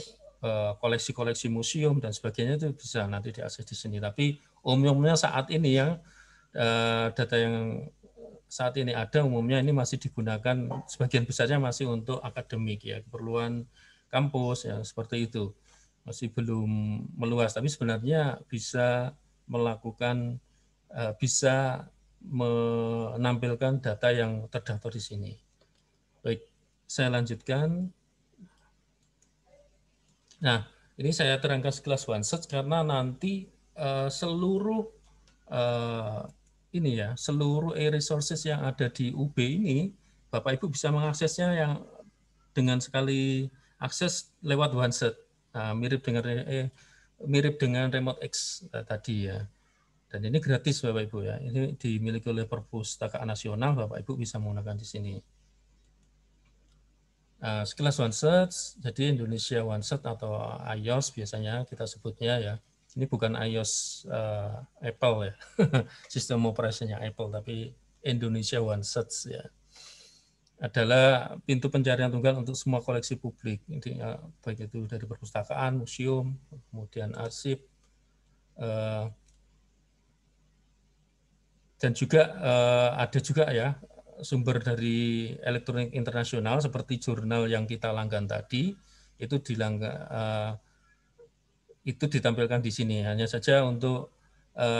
koleksi-koleksi museum dan sebagainya itu bisa nanti diakses di sini. Tapi umumnya saat ini ya data yang saat ini ada umumnya ini masih digunakan sebagian besarnya masih untuk akademik ya, keperluan kampus ya seperti itu, masih belum meluas, tapi sebenarnya bisa melakukan bisa menampilkan data yang terdaftar di sini. Baik, saya lanjutkan. Nah, ini saya terangkan sekelas OneSearch karena nanti seluruh ini ya, seluruh e-resources yang ada di UB ini, Bapak Ibu bisa mengaksesnya yang dengan sekali akses lewat OneSearch. Nah, mirip dengan Remote X tadi ya. Dan ini gratis Bapak Ibu ya. Ini dimiliki oleh Perpustakaan Nasional, Bapak Ibu bisa menggunakan di sini. Nah, sekelas OneSearch, jadi Indonesia OneSearch atau iOS biasanya kita sebutnya ya. Ini bukan iOS Apple ya, sistem operasinya Apple, tapi Indonesia OneSearch ya. Adalah pintu pencarian tunggal untuk semua koleksi publik, baik itu dari perpustakaan, museum, kemudian arsip, dan juga ada juga ya sumber dari elektronik internasional seperti jurnal yang kita langgan tadi, itu itu ditampilkan di sini. Hanya saja untuk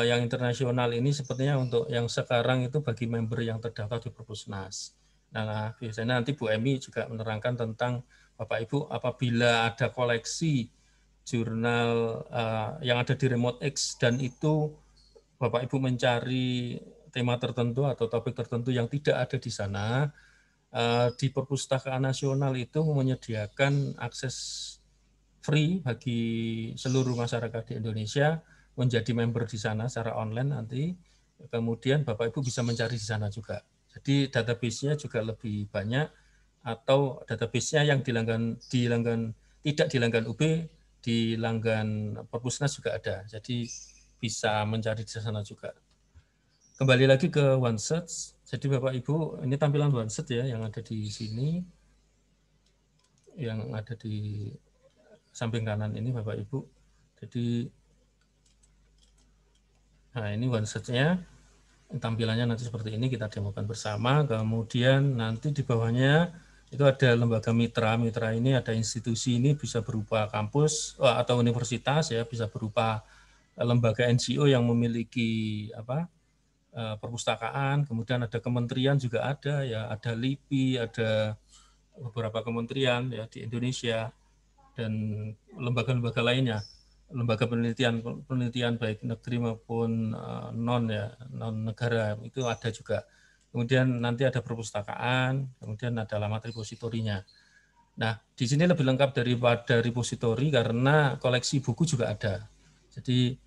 yang internasional ini sepertinya untuk yang sekarang itu bagi member yang terdaftar di Perpusnas. Nah, biasanya nanti Bu Emi juga menerangkan tentang Bapak Ibu apabila ada koleksi jurnal yang ada di Remote X dan itu Bapak Ibu mencari tema tertentu atau topik tertentu yang tidak ada di sana, di Perpustakaan Nasional itu menyediakan akses free bagi seluruh masyarakat di Indonesia menjadi member di sana secara online nanti. Kemudian Bapak Ibu bisa mencari di sana juga. Jadi database-nya juga lebih banyak, atau database-nya yang tidak di langgan UB, di langgan Perpusnas juga ada. Jadi bisa mencari di sana juga. Kembali lagi ke OneSearch. Jadi Bapak Ibu, ini tampilan OneSearch ya yang ada di sini. Yang ada di samping kanan ini Bapak Ibu. Jadi nah ini OneSearch-nya, tampilannya nanti seperti ini, kita demokan bersama. Kemudian nanti di bawahnya itu ada lembaga mitra. Mitra ini ada institusi, ini bisa berupa kampus atau universitas ya, bisa berupa lembaga NGO yang memiliki perpustakaan. Kemudian ada kementerian juga ada ya, ada LIPI, ada beberapa kementerian ya di Indonesia, dan lembaga-lembaga lainnya, lembaga penelitian baik negeri maupun non negara itu ada juga. kemudian nanti ada perpustakaan, kemudian ada alamat repositorinya. Nah, di sini lebih lengkap daripada repositori karena koleksi buku juga ada. Jadi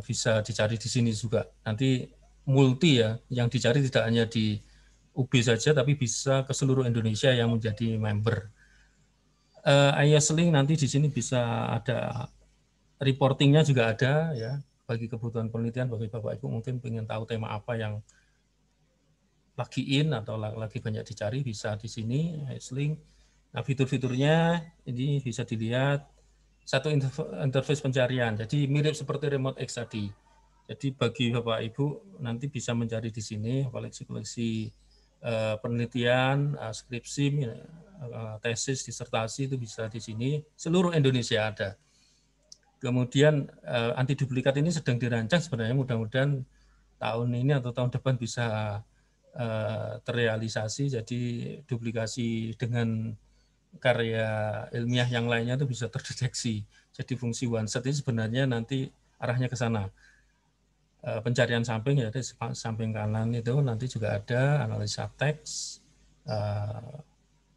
bisa dicari di sini juga. Nanti multi ya, yang dicari tidak hanya di UB saja, tapi bisa ke seluruh Indonesia yang menjadi member. iOS Link nanti di sini bisa ada reportingnya juga ada ya, bagi kebutuhan penelitian, bagi Bapak Ibu mungkin ingin tahu tema apa yang lagi in atau lagi banyak dicari, bisa di sini iOS Link. Nah, fitur-fiturnya ini bisa dilihat satu interface pencarian. Jadi mirip seperti Remote X tadi. Jadi bagi Bapak Ibu nanti bisa mencari di sini koleksi-koleksi penelitian, skripsi, tesis, disertasi itu bisa di sini. Seluruh Indonesia ada. Kemudian anti duplikat ini sedang dirancang sebenarnya, mudah-mudahan tahun ini atau tahun depan bisa terrealisasi. Jadi duplikasi dengan karya ilmiah yang lainnya itu bisa terdeteksi. Jadi fungsi OneSearch ini sebenarnya nanti arahnya ke sana. Pencarian samping ya, samping kanan itu nanti juga ada analisa teks,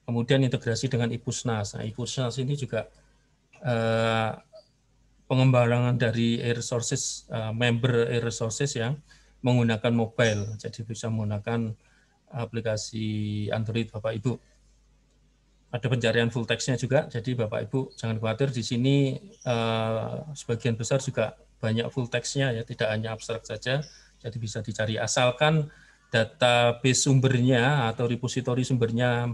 kemudian integrasi dengan iPusnas. Nah, iPusnas ini juga pengembangan dari e-resources, member e-resources yang menggunakan mobile. Jadi bisa menggunakan aplikasi Android Bapak Ibu. Ada pencarian full text-nya juga, jadi Bapak Ibu jangan khawatir, di sini sebagian besar juga banyak full text-nya ya, tidak hanya abstrak saja, jadi bisa dicari asalkan database sumbernya atau repository sumbernya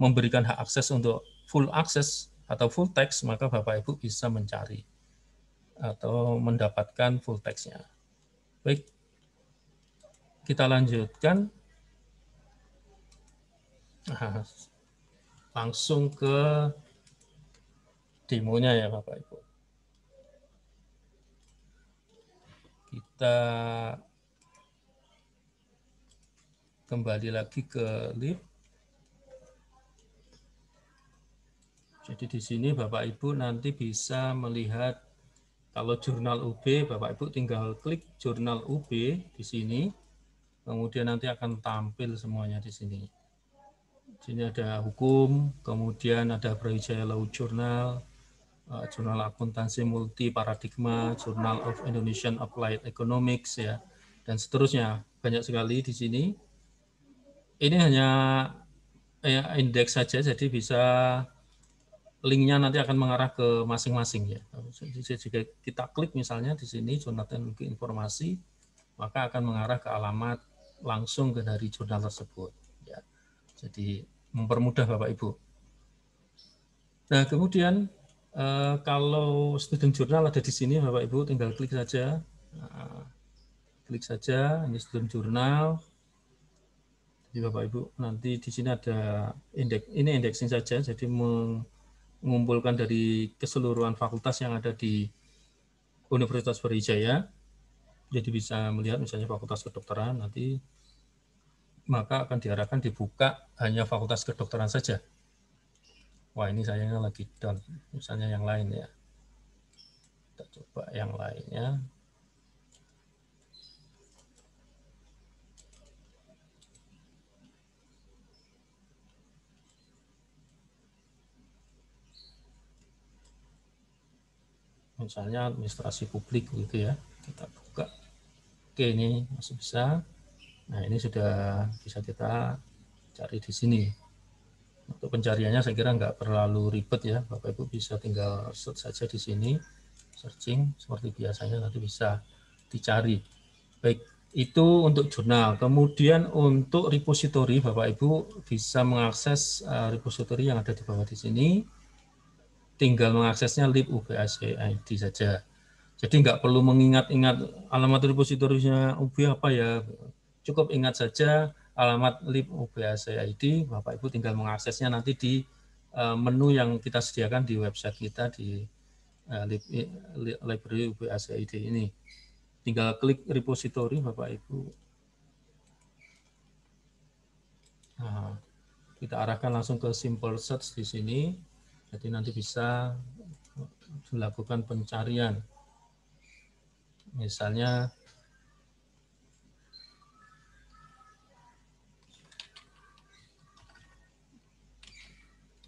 memberikan hak akses untuk full akses atau full text, maka Bapak Ibu bisa mencari atau mendapatkan full text-nya. Baik, kita lanjutkan. Langsung ke demonya ya Bapak Ibu. Kita kembali lagi ke lib. Jadi di sini Bapak Ibu nanti bisa melihat kalau jurnal UB, Bapak Ibu tinggal klik jurnal UB di sini, kemudian nanti akan tampil semuanya di sini. Di sini ada hukum, kemudian ada Brawijaya Law Journal, Jurnal Akuntansi Multi Paradigma, Journal of Indonesian Applied Economics ya, dan seterusnya. Banyak sekali di sini. Ini hanya indeks saja, jadi bisa linknya nanti akan mengarah ke masing-masing ya. Jadi jika kita klik misalnya di sini Jurnal Teknologi Informasi, maka akan mengarah ke alamat langsung ke dari jurnal tersebut. Ya. Jadi mempermudah Bapak Ibu. Nah kemudian kalau student jurnal ada di sini Bapak Ibu tinggal klik saja. Nah, klik saja, ini student jurnal. Jadi Bapak Ibu nanti di sini ada indeks, ini indexing saja, jadi mengumpulkan dari keseluruhan fakultas yang ada di Universitas Brawijaya. Jadi bisa melihat misalnya fakultas kedokteran, nanti maka akan diarahkan dibuka hanya fakultas kedokteran saja. Wah ini sayangnya lagi down, misalnya yang lain ya. Kita coba yang lainnya. Misalnya administrasi publik gitu ya, kita buka. Oke ini masih bisa. Nah ini sudah bisa kita cari di sini. Untuk pencariannya saya kira nggak terlalu ribet ya, Bapak Ibu bisa tinggal search saja di sini, searching seperti biasanya nanti bisa dicari. Baik, itu untuk jurnal. Kemudian untuk repository, Bapak Ibu bisa mengakses repository yang ada di bawah di sini. Tinggal mengaksesnya lib UB/AC ID saja. Jadi nggak perlu mengingat-ingat alamat repositorinya UB apa ya. Cukup ingat saja alamat lib UB/AC ID. Bapak Ibu tinggal mengaksesnya nanti di menu yang kita sediakan di website kita di library UB/AC ID ini. Tinggal klik repository Bapak Ibu. Nah, kita arahkan langsung ke simple search di sini. Jadi nanti bisa dilakukan pencarian. Misalnya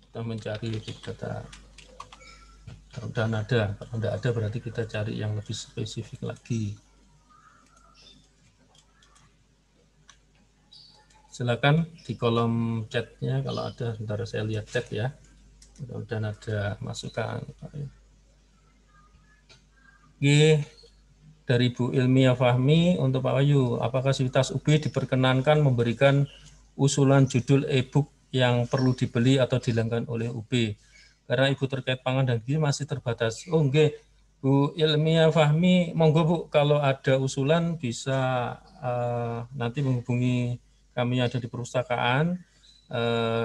kita mencari big data. Kalau ada, kalau tidak ada berarti kita cari yang lebih spesifik lagi. Silakan di kolom chatnya kalau ada, sebentar saya lihat chat ya. Mudah-mudahan ada masukan. Oke, dari Bu Ilmiah Fahmi untuk Pak Wahyu, apakah Sivitas UB diperkenankan memberikan usulan judul e-book yang perlu dibeli atau dihilangkan oleh UB? Karena Ibu terkait pangan dan gizi masih terbatas. Oh enggak, Bu Ilmiah Fahmi, monggo Bu, kalau ada usulan bisa nanti menghubungi kami ada di perpustakaan.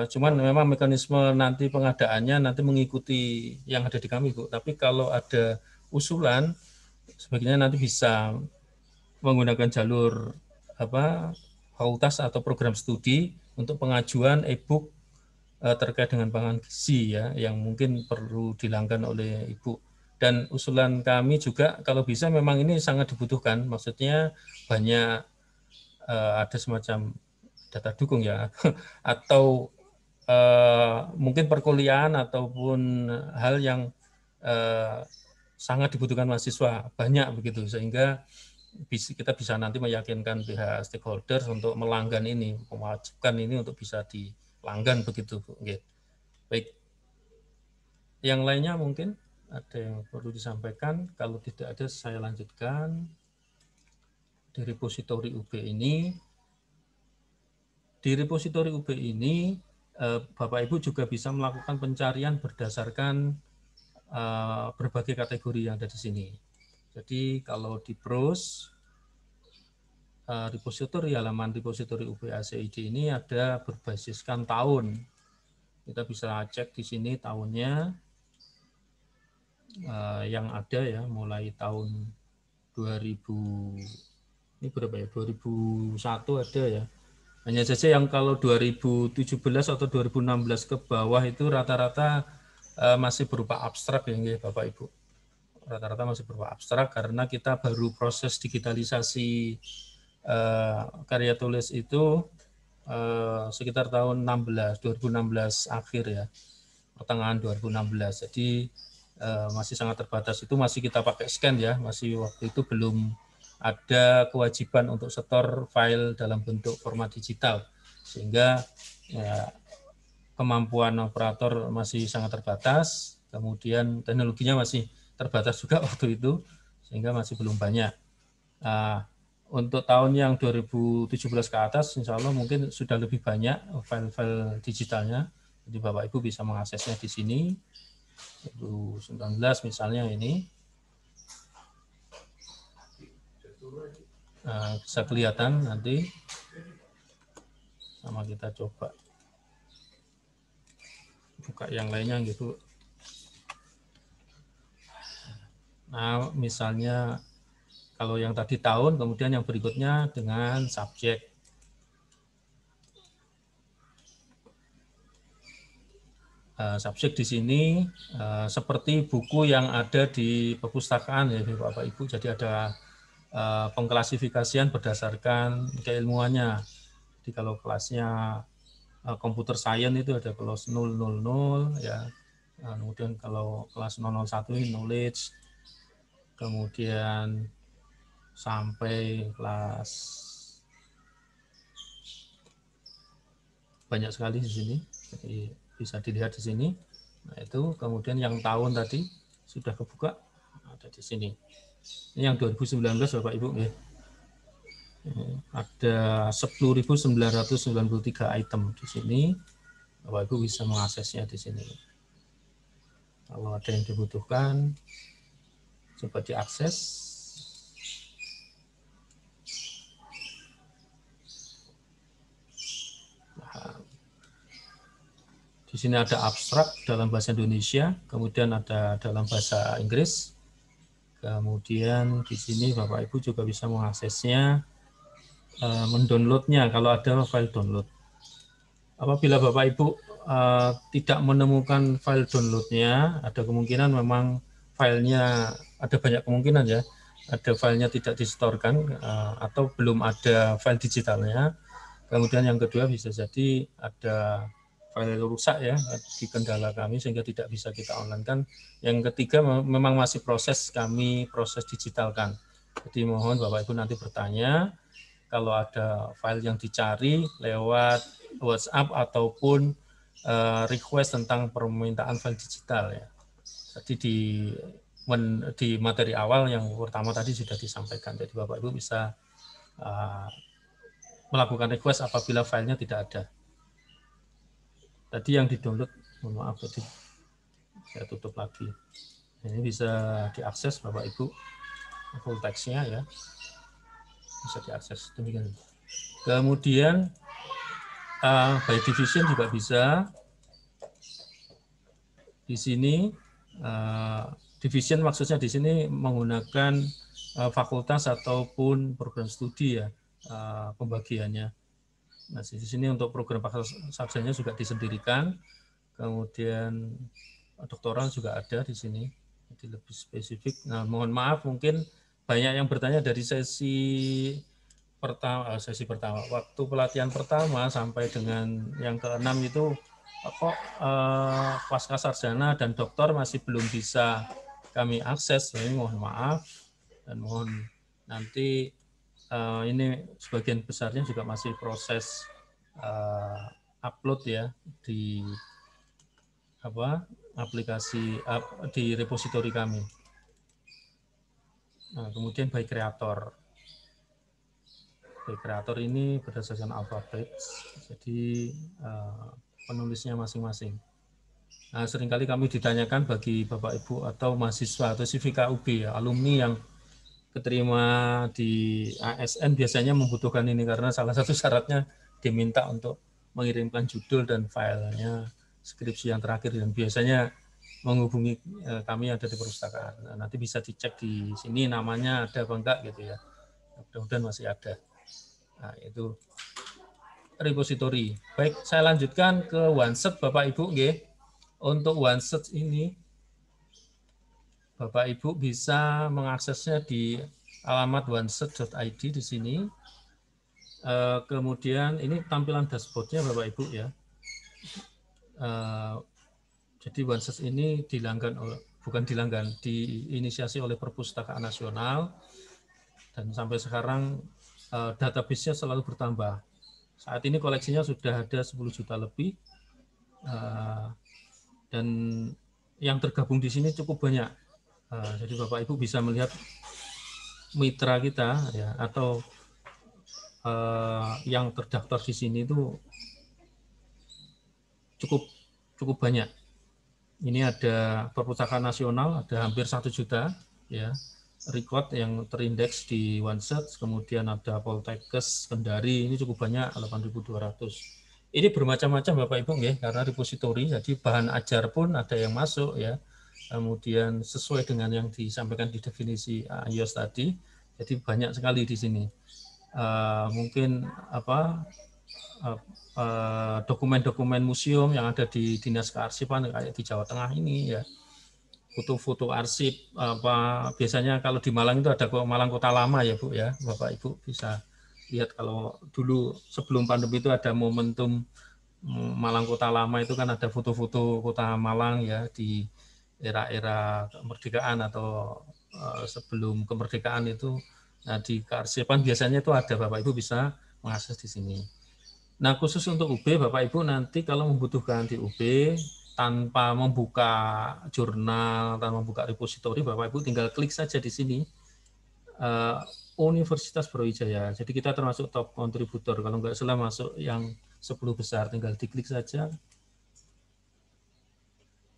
Cuman memang mekanisme nanti pengadaannya nanti mengikuti yang ada di kami Bu. Tapi kalau ada usulan, sebaiknya nanti bisa menggunakan jalur fakultas atau program studi untuk pengajuan e-book terkait dengan pangan gizi ya, yang mungkin perlu dilanggan oleh Ibu. Dan usulan kami juga kalau bisa memang ini sangat dibutuhkan, maksudnya banyak ada semacam data dukung ya, atau mungkin perkuliahan ataupun hal yang sangat dibutuhkan mahasiswa banyak begitu, sehingga kita bisa nanti meyakinkan pihak stakeholders untuk melanggan ini, mewajibkan ini untuk bisa dilanggan begitu Bu. Baik, yang lainnya mungkin ada yang perlu disampaikan. Kalau tidak ada saya lanjutkan. Di repositori UB ini, Bapak Ibu juga bisa melakukan pencarian berdasarkan berbagai kategori yang ada di sini. Jadi kalau di browse repositori, halaman repositori UB ACID ini ada berbasiskan tahun. Kita bisa cek di sini tahunnya yang ada ya, mulai tahun 2000 ini berapa ya? 2001 ada ya. Hanya saja yang kalau 2017 atau 2016 ke bawah itu rata-rata masih berupa abstrak ya Bapak Ibu. Rata-rata masih berupa abstrak karena kita baru proses digitalisasi karya tulis itu sekitar tahun 2016 akhir ya, pertengahan 2016. Jadi masih sangat terbatas, itu masih kita pakai scan ya, masih waktu itu belum ada kewajiban untuk setor file dalam bentuk format digital, sehingga ya, kemampuan operator masih sangat terbatas, kemudian teknologinya masih terbatas juga waktu itu, sehingga masih belum banyak. Untuk tahun yang 2017 ke atas, insya Allah mungkin sudah lebih banyak file-file digitalnya, jadi Bapak Ibu bisa mengaksesnya di sini. 2019 misalnya ini. Bisa kelihatan nanti, sama kita coba buka yang lainnya gitu. Nah misalnya kalau yang tadi tahun, kemudian yang berikutnya dengan subjek. Subjek di sini seperti buku yang ada di perpustakaan ya Bapak Ibu, jadi ada pengklasifikasian berdasarkan keilmuannya. Jadi kalau kelasnya computer science itu ada kelas 000 ya. Kemudian kalau kelas 001 knowledge, kemudian sampai kelas banyak sekali di sini. Jadi bisa dilihat di sini. Nah, itu kemudian yang tahun tadi sudah kebuka ada di sini. Ini yang 2019 Bapak Ibu ya. Ada 10.993 item di sini. Bapak Ibu bisa mengaksesnya di sini. Kalau ada yang dibutuhkan, coba diakses. Nah, di sini ada abstrak dalam bahasa Indonesia, kemudian ada dalam bahasa Inggris. Kemudian di sini Bapak Ibu juga bisa mengaksesnya, mendownloadnya kalau ada file download. Apabila Bapak Ibu tidak menemukan file downloadnya, ada kemungkinan memang filenya, ada banyak kemungkinan ya, ada filenya tidak disetorkan atau belum ada file digitalnya. Kemudian yang kedua bisa jadi ada file rusak ya di kendala kami sehingga tidak bisa kita online kan. Yang ketiga memang masih proses digitalkan. Jadi mohon Bapak Ibu nanti bertanya kalau ada file yang dicari lewat WhatsApp ataupun request tentang permintaan file digital ya. Jadi di materi awal yang pertama tadi sudah disampaikan. Jadi Bapak Ibu bisa melakukan request apabila filenya tidak ada. Tadi yang di-download, mohon maaf tadi saya tutup lagi. Ini bisa diakses Bapak Ibu full text-nya ya. Bisa diakses demikian. Kemudian by division juga bisa. Di sini division maksudnya di sini menggunakan fakultas ataupun program studi ya pembagiannya. Nah, di sini untuk program pasca sarjana juga disendirikan, kemudian doktoral juga ada di sini, jadi lebih spesifik. Nah, mohon maaf mungkin banyak yang bertanya dari sesi pertama, waktu pelatihan pertama sampai dengan yang ke-6 itu kok pasca sarjana dan doktor masih belum bisa kami akses. Ini mohon maaf dan mohon nanti ini sebagian besarnya juga masih proses upload ya di aplikasi di repositori kami. Nah, kemudian by creator. By creator ini berdasarkan alfabet, jadi penulisnya masing-masing. Nah, seringkali kami ditanyakan bagi Bapak Ibu atau mahasiswa atau CVK UB ya, alumni yang keterima di ASN biasanya membutuhkan ini karena salah satu syaratnya diminta untuk mengirimkan judul dan filenya skripsi yang terakhir dan biasanya menghubungi kami ada di perpustakaan. Nah, nanti bisa dicek di sini namanya ada apa enggak gitu ya. Mudah-mudahan masih ada. Nah, itu repository. Baik, saya lanjutkan ke OneSearch Bapak Ibu nggih. Untuk OneSearch ini Bapak Ibu bisa mengaksesnya di alamat onesearch.id di sini. Kemudian ini tampilan dashboardnya Bapak Ibu ya. Jadi OneSearch ini diinisiasi oleh Perpustakaan Nasional dan sampai sekarang database-nya selalu bertambah. Saat ini koleksinya sudah ada 10 juta lebih dan yang tergabung di sini cukup banyak. Jadi Bapak Ibu bisa melihat mitra kita ya atau yang terdaftar di sini itu cukup banyak. Ini ada Perpustakaan Nasional ada hampir 1 juta ya record yang terindeks di OneSearch, kemudian ada Poltekkes Kendari ini cukup banyak 8.200. Ini bermacam-macam Bapak Ibu ya karena repository jadi bahan ajar pun ada yang masuk ya. Kemudian sesuai dengan yang disampaikan di definisi IOS tadi, jadi banyak sekali di sini. Mungkin dokumen-dokumen museum yang ada di Dinas Kearsipan kayak di Jawa Tengah ini ya, foto-foto arsip biasanya kalau di Malang itu ada Malang Kota Lama ya Bu ya, Bapak Ibu bisa lihat kalau dulu sebelum pandemi itu ada momentum Malang Kota Lama itu kan ada foto-foto Kota Malang ya di era-era kemerdekaan atau sebelum kemerdekaan itu. Nah, di kearsipan biasanya itu ada, Bapak Ibu bisa mengakses di sini. Nah, khusus untuk UB, Bapak Ibu nanti kalau membutuhkan di UB tanpa membuka jurnal, tanpa membuka repositori, Bapak Ibu tinggal klik saja di sini Universitas Brawijaya. Jadi kita termasuk top kontributor. Kalau nggak salah masuk yang 10 besar, tinggal diklik saja.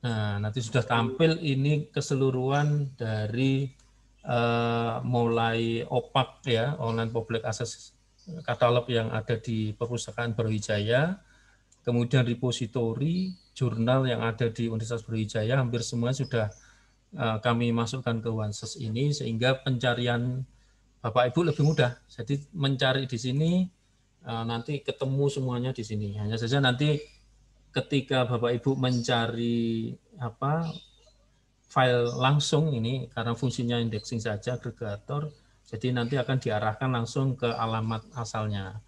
Nah, nanti sudah tampil ini keseluruhan dari mulai OPAK ya, Online Public Access Katalog yang ada di Perpustakaan Brawijaya, kemudian repositori, jurnal yang ada di Universitas Brawijaya, hampir semua sudah kami masukkan ke OneSearch ini, sehingga pencarian Bapak Ibu lebih mudah. Jadi mencari di sini nanti ketemu semuanya di sini. Hanya saja nanti ketika Bapak Ibu mencari file langsung ini karena fungsinya indexing saja agregator, jadi nanti akan diarahkan langsung ke alamat asalnya.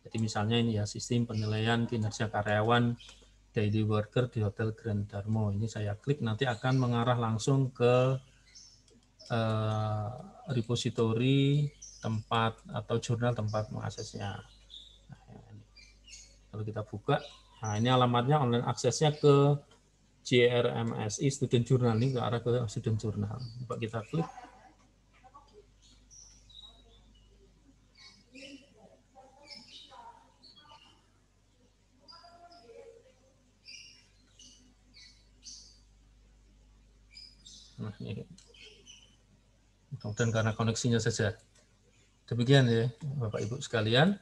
Jadi misalnya ini ya sistem penilaian kinerja karyawan daily worker di Hotel Grand Darmo. Ini saya klik, nanti akan mengarah langsung ke repository tempat atau jurnal tempat mengaksesnya. Nah, kalau kita buka, nah ini alamatnya online aksesnya ke JRMSI Student Journal, ini ke arah ke Student Journal. Coba kita klik. Nah, ini. Mudah-mudahan karena koneksinya saja. Demikian ya Bapak Ibu sekalian,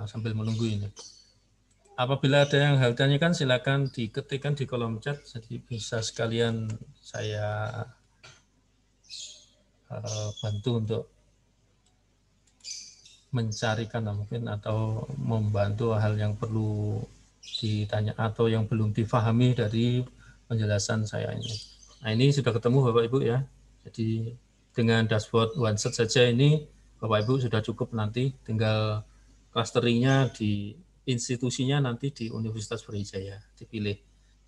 sambil menunggu ini. Apabila ada yang hal tanyakan silakan diketikkan di kolom chat, jadi bisa sekalian saya bantu untuk mencarikan mungkin atau membantu hal yang perlu ditanya atau yang belum difahami dari penjelasan saya ini. Nah, ini sudah ketemu Bapak Ibu ya. Jadi dengan dashboard OneSearch saja ini Bapak Ibu sudah cukup, nanti tinggal clusteringnya di institusinya nanti di Universitas Brawijaya dipilih.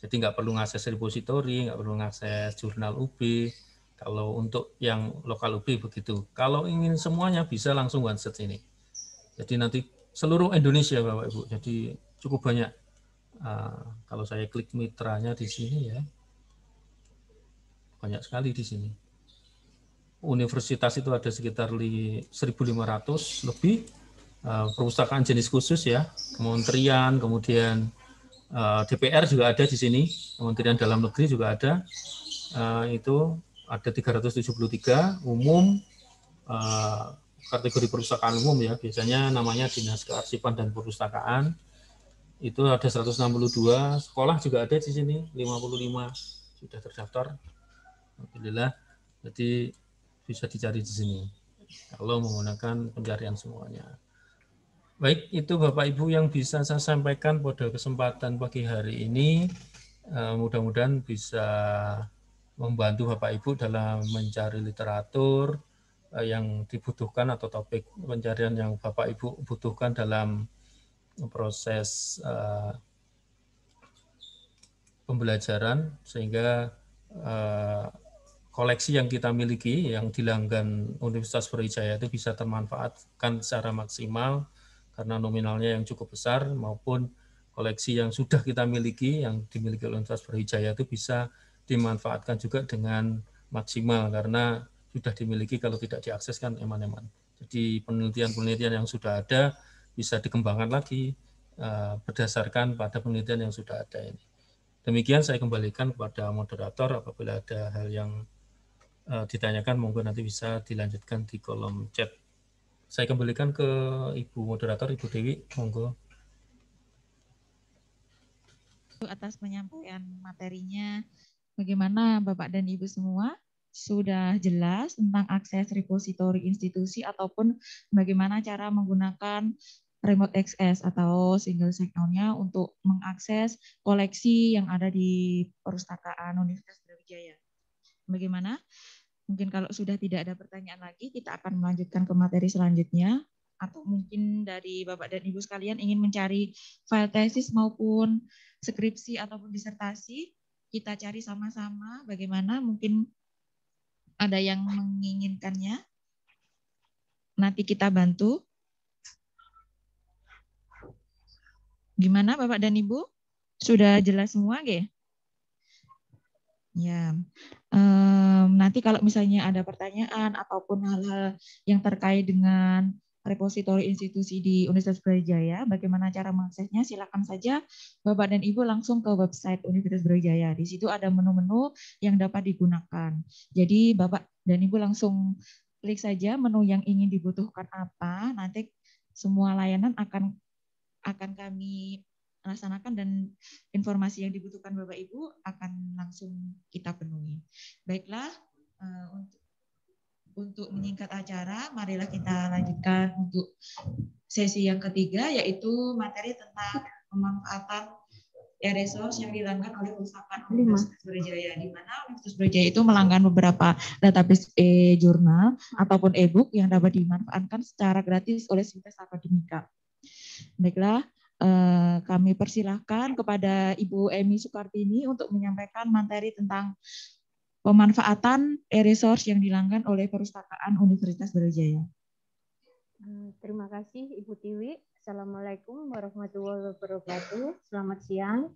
Jadi nggak perlu ngakses repository, nggak perlu ngakses jurnal UB. Kalau untuk yang lokal UB begitu. Kalau ingin semuanya bisa langsung OneSearch ini. Jadi nanti seluruh Indonesia Bapak Ibu. Jadi cukup banyak. Kalau saya klik mitranya di sini ya, banyak sekali di sini. Universitas itu ada sekitar 1.500 lebih, perpustakaan jenis khusus ya, kementerian, kemudian DPR juga ada di sini, Kementerian Dalam Negeri juga ada, itu ada 373, umum, kategori perpustakaan umum ya, biasanya namanya Dinas Kearsipan dan Perpustakaan, itu ada 162, sekolah juga ada di sini, 55 sudah terdaftar, alhamdulillah, jadi bisa dicari di sini kalau menggunakan pencarian semuanya. Baik, itu Bapak Ibu yang bisa saya sampaikan pada kesempatan pagi hari ini. Mudah-mudahan bisa membantu Bapak Ibu dalam mencari literatur yang dibutuhkan atau topik pencarian yang Bapak Ibu butuhkan dalam proses pembelajaran, sehingga koleksi yang kita miliki yang dilanggan Universitas Brawijaya itu bisa termanfaatkan secara maksimal karena nominalnya yang cukup besar, maupun koleksi yang sudah kita miliki yang dimiliki oleh Universitas Brawijaya itu bisa dimanfaatkan juga dengan maksimal karena sudah dimiliki, kalau tidak diakses kan eman-eman. Jadi penelitian-penelitian yang sudah ada bisa dikembangkan lagi berdasarkan pada penelitian yang sudah ada ini. Demikian saya kembalikan kepada moderator, apabila ada hal yang ditanyakan monggo nanti bisa dilanjutkan di kolom chat. Saya kembalikan ke Ibu moderator, Ibu Dewi, monggo. Atas penyampaian materinya, bagaimana Bapak dan Ibu semua? Sudah jelas tentang akses repositori institusi ataupun bagaimana cara menggunakan remote access atau single sign-on-nya untuk mengakses koleksi yang ada di Perpustakaan Universitas Brawijaya. Bagaimana? Mungkin kalau sudah tidak ada pertanyaan lagi, kita akan melanjutkan ke materi selanjutnya. Atau mungkin dari Bapak dan Ibu sekalian ingin mencari file tesis maupun skripsi ataupun disertasi, kita cari sama-sama bagaimana, mungkin ada yang menginginkannya. Nanti kita bantu. Gimana Bapak dan Ibu? Sudah jelas semua, nggih? Ya, nanti kalau misalnya ada pertanyaan ataupun hal-hal yang terkait dengan repositori institusi di Universitas Brawijaya, bagaimana cara mengaksesnya, silakan saja Bapak dan Ibu langsung ke website Universitas Brawijaya. Di situ ada menu-menu yang dapat digunakan. Jadi Bapak dan Ibu langsung klik saja menu yang ingin dibutuhkan apa, nanti semua layanan akan kami laksanakan dan informasi yang dibutuhkan Bapak Ibu akan langsung kita penuhi. Baiklah, untuk menyingkat acara, marilah kita lanjutkan untuk sesi yang ketiga, yaitu materi tentang pemanfaatan e-resource yang dilanggan oleh Perpustakaan Universitas Brawijaya, di mana Universitas Brawijaya itu melanggan beberapa database e-jurnal ataupun e-book yang dapat dimanfaatkan secara gratis oleh sivitas akademika. Baiklah, kami persilahkan kepada Ibu Emi Sukartini untuk menyampaikan materi tentang pemanfaatan e-resource yang dilanggan oleh Perpustakaan Universitas Brawijaya. Terima kasih Ibu Tiwi. Assalamualaikum warahmatullahi wabarakatuh. Selamat siang.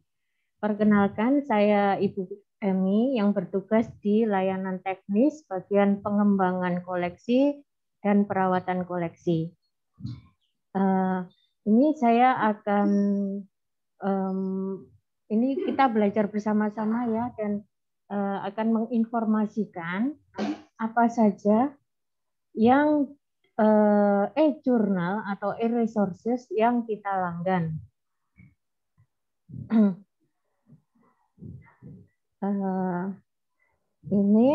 Perkenalkan, saya Ibu Emi yang bertugas di layanan teknis bagian pengembangan koleksi dan perawatan koleksi. Ini saya akan, ini kita belajar bersama-sama ya, dan akan menginformasikan apa saja yang e-journal atau e-resources yang kita langgan. Ini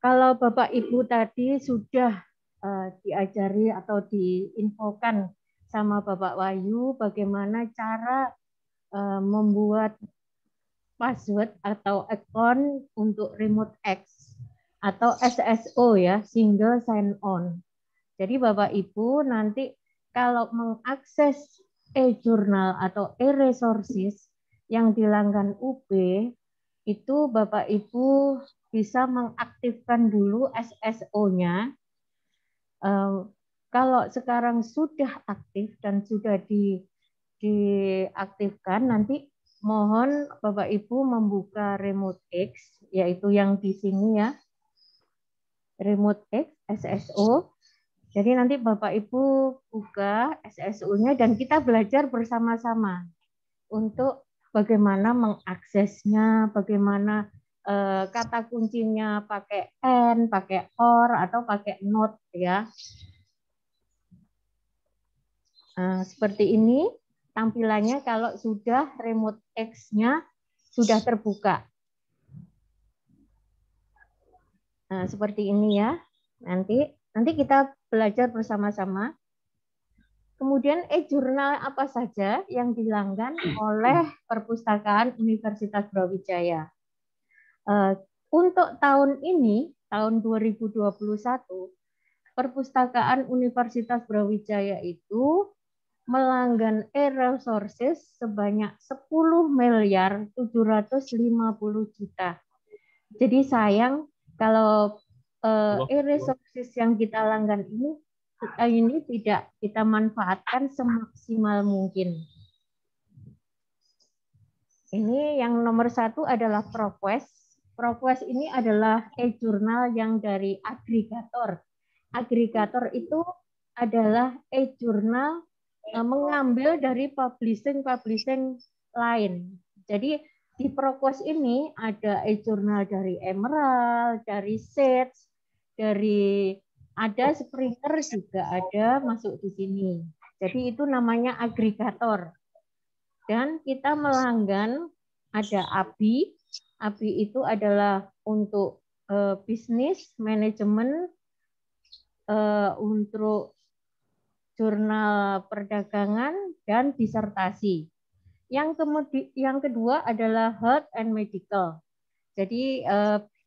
kalau Bapak Ibu tadi sudah diajari atau diinfokan sama Bapak Wahyu bagaimana cara membuat password atau account untuk Remote X atau SSO ya, single sign on. Jadi Bapak Ibu nanti kalau mengakses e-journal atau e-resources yang dilanggan UB, itu Bapak Ibu bisa mengaktifkan dulu SSO-nya. Kalau sekarang sudah aktif dan sudah diaktifkan, nanti mohon Bapak Ibu membuka Remote X, yaitu yang di sini ya, Remote X SSO. Jadi nanti Bapak Ibu buka SSO-nya dan kita belajar bersama-sama untuk bagaimana mengaksesnya, bagaimana kata kuncinya pakai N, pakai OR, atau pakai NOT ya. Seperti ini tampilannya kalau sudah Remote X-nya sudah terbuka. Nah, seperti ini ya. Nanti kita belajar bersama-sama. Kemudian e-jurnal apa saja yang dilanggan oleh Perpustakaan Universitas Brawijaya. Untuk tahun ini, tahun 2021, Perpustakaan Universitas Brawijaya itu melanggan e-resources sebanyak 10.750.000.000. Jadi sayang kalau e-resources yang kita langgan ini tidak kita manfaatkan semaksimal mungkin. Ini yang nomor 1 adalah ProQuest. ProQuest ini adalah e-jurnal yang dari agregator. Agregator itu adalah e-jurnal mengambil dari publishing lain. Jadi di ProQuest ini ada e-jurnal dari Emerald, dari Sage, ada Springer juga ada masuk di sini. Jadi itu namanya agregator. Dan kita melanggan ada ABI. ABI itu adalah untuk bisnis, manajemen, untuk jurnal perdagangan dan disertasi. Yang kedua adalah health and medical. Jadi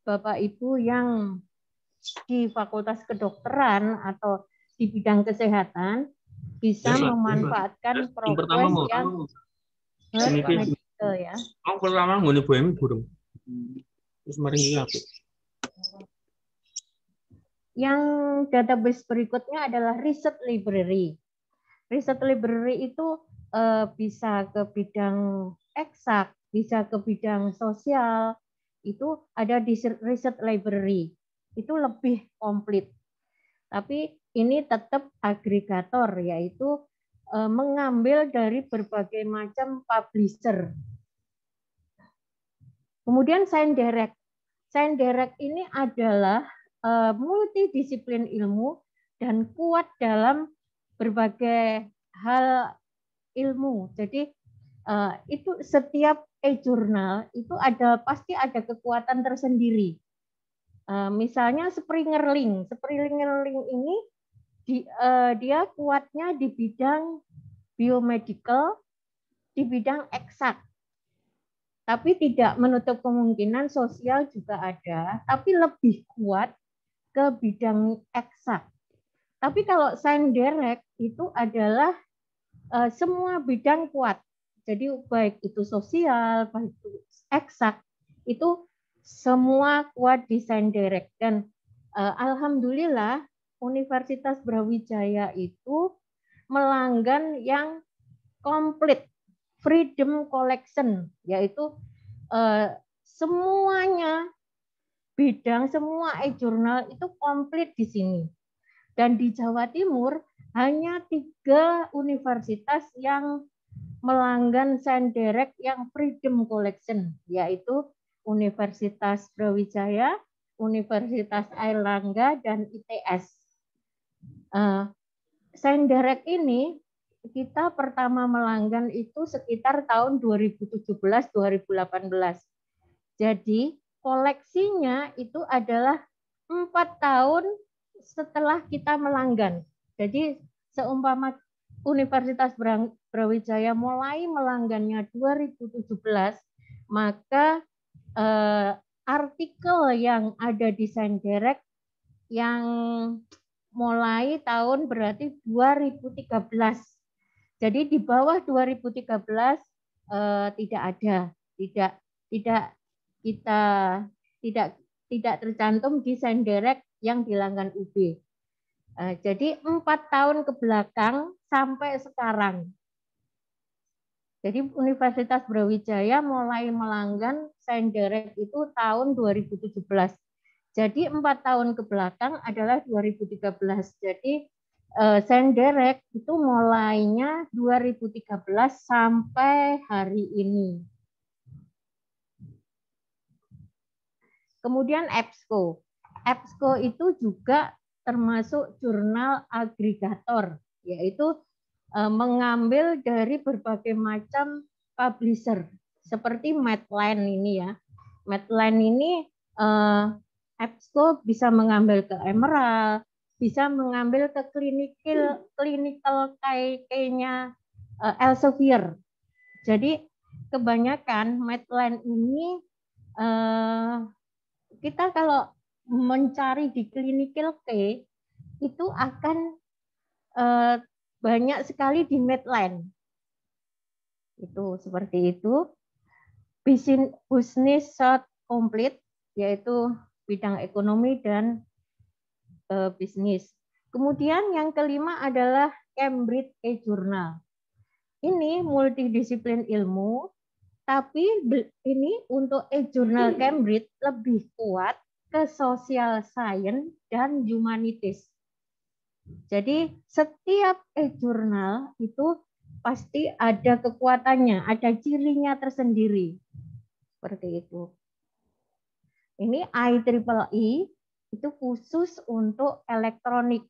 Bapak Ibu yang di Fakultas Kedokteran atau di bidang kesehatan bisa memanfaatkan ProQuest yang health and medical ya. Pertama ngene Bu Emi burung. Terus mari aku. Yang database berikutnya adalah research library. Research library itu bisa ke bidang eksak, bisa ke bidang sosial, itu ada di research library. Itu lebih komplit. Tapi ini tetap agregator, yaitu mengambil dari berbagai macam publisher. Kemudian ScienDirect. ScienDirect ini adalah multidisiplin ilmu dan kuat dalam berbagai hal ilmu. Jadi itu setiap e-jurnal itu pasti ada kekuatan tersendiri. Misalnya Springer Link. Springer Link ini dia kuatnya di bidang biomedical, di bidang eksak. Tapi tidak menutup kemungkinan sosial juga ada, tapi lebih kuat ke bidang eksak. Tapi kalau ScienDirect itu adalah semua bidang kuat. Jadi baik itu sosial, baik itu eksak, itu semua kuat di Saint Derek. Dan alhamdulillah Universitas Brawijaya itu melanggan yang komplit Freedom Collection, yaitu semuanya bidang, semua e-jurnal itu komplit di sini. Dan di Jawa Timur hanya 3 universitas yang melanggan Saint Derek yang Freedom Collection, yaitu Universitas Brawijaya, Universitas Airlangga, dan ITS. Saint Derek ini kita pertama melanggan itu sekitar tahun 2017-2018. Jadi koleksinya itu adalah 4 tahun setelah kita melanggan. Jadi seumpama Universitas Brawijaya mulai melanggannya 2017, maka artikel yang ada di Saint Derek yang mulai tahun berarti 2013. Jadi di bawah 2013 tidak ada, tidak tercantum di Saint Derek yang dilanggan UB. Jadi 4 tahun ke belakang sampai sekarang. Jadi Universitas Brawijaya mulai melanggan Saint Derek itu tahun 2017. Jadi 4 tahun ke belakang adalah 2013. Jadi Saint Derek itu mulainya 2013 sampai hari ini. Kemudian EBSCO. EBSCO itu juga termasuk jurnal agregator, yaitu mengambil dari berbagai macam publisher, seperti Medline ini ya. Medline ini EBSCO bisa mengambil ke Emerald, bisa mengambil ke clinical kayaknya Elsevier. Jadi kebanyakan Medline ini kita kalau mencari di clinical key itu akan banyak sekali di Medline. Itu seperti itu. Business Short Complete, yaitu bidang ekonomi dan bisnis. Kemudian yang kelima adalah Cambridge e-Journal. Ini multidisiplin ilmu, tapi ini untuk e-Journal Cambridge lebih kuat ke social science dan humanities. Jadi setiap e-Journal itu pasti ada kekuatannya, ada cirinya tersendiri. Seperti itu. Ini IEEE itu khusus untuk elektronik.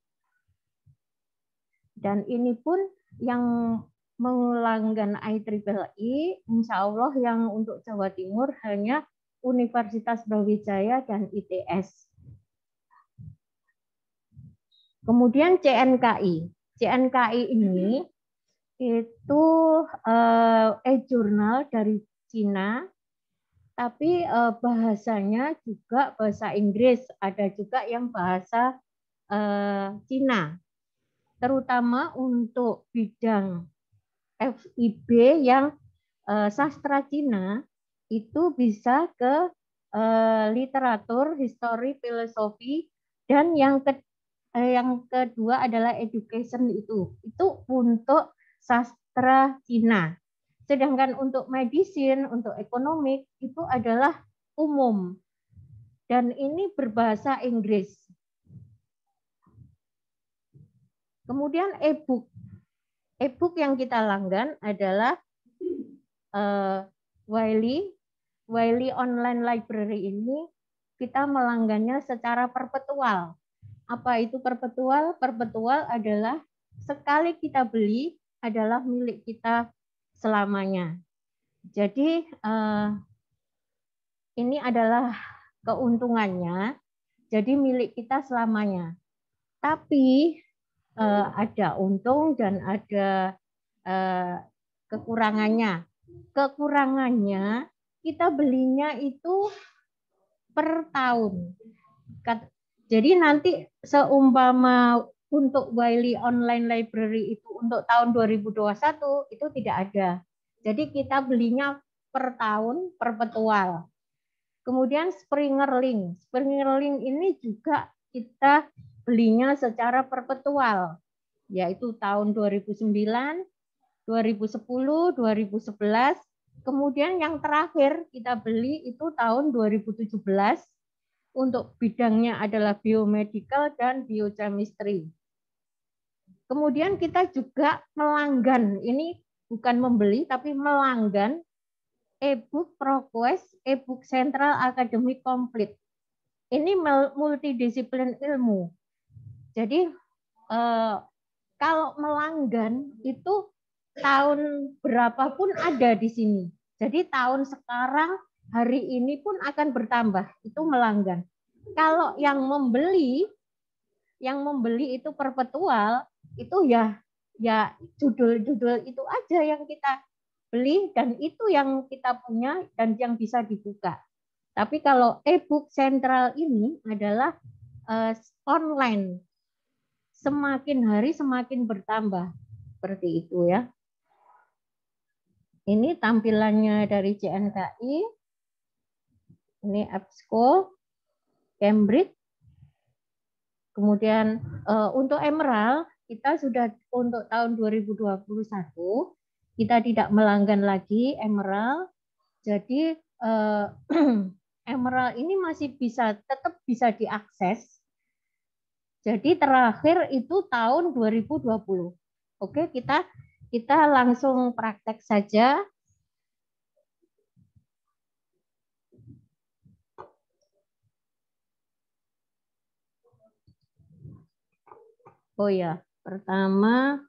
Dan ini pun yang melanggan IEEE, insya Allah yang untuk Jawa Timur hanya Universitas Brawijaya dan ITS. Kemudian CNKI. CNKI ini itu e-jurnal dari Cina, tapi bahasanya juga bahasa Inggris, ada juga yang bahasa Cina, terutama untuk bidang FIB yang sastra Cina itu bisa ke literatur, histori, filosofi, dan yang kedua adalah education itu untuk sastra Cina. Sedangkan untuk medicine, untuk ekonomi itu adalah umum. Dan ini berbahasa Inggris. Kemudian e-book. E-book yang kita langgan adalah Wiley Online Library ini kita melanggannya secara perpetual. Apa itu perpetual? Perpetual adalah sekali kita beli adalah milik kita selamanya. Jadi ini adalah keuntungannya. Jadi milik kita selamanya. Tapi ada untung dan ada kekurangannya. Kekurangannya kita belinya itu per tahun. Jadi nanti seumpama untuk Wiley Online Library itu untuk tahun 2021 itu tidak ada. Jadi kita belinya per tahun perpetual. Kemudian Springer Link. Springer Link ini juga kita belinya secara perpetual, yaitu tahun 2009, 2010, 2011. Kemudian yang terakhir kita beli itu tahun 2017 untuk bidangnya adalah biomedical dan biochemistry. Kemudian kita juga melanggan, ini bukan membeli tapi melanggan e-book ProQuest, e-book Central Academic Complete. Ini multidisiplin ilmu. Jadi kalau melanggan itu tahun berapapun ada di sini. Jadi tahun sekarang, hari ini pun akan bertambah. Itu melanggan. Kalau yang membeli itu perpetual, itu ya judul-judul itu aja yang kita beli dan itu yang kita punya dan yang bisa dibuka. Tapi kalau e-book sentral ini adalah online. Semakin hari semakin bertambah. Seperti itu ya. Ini tampilannya dari CNKI. Ini EBSCO, Cambridge. Kemudian untuk Emerald, kita sudah untuk tahun 2021, kita tidak melanggan lagi Emerald. Jadi Emerald ini masih tetap bisa diakses. Jadi terakhir itu tahun 2020. Oke, kita langsung praktek saja. Oh ya, pertama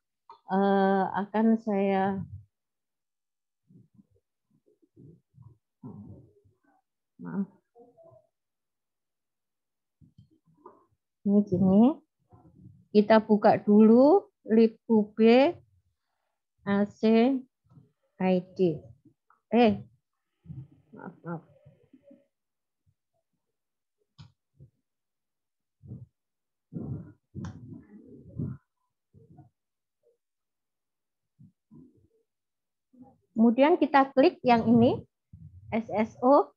akan saya maaf. Ini gini. Kita buka dulu libhub AC ID. Maaf. Kemudian kita klik yang ini, SSO.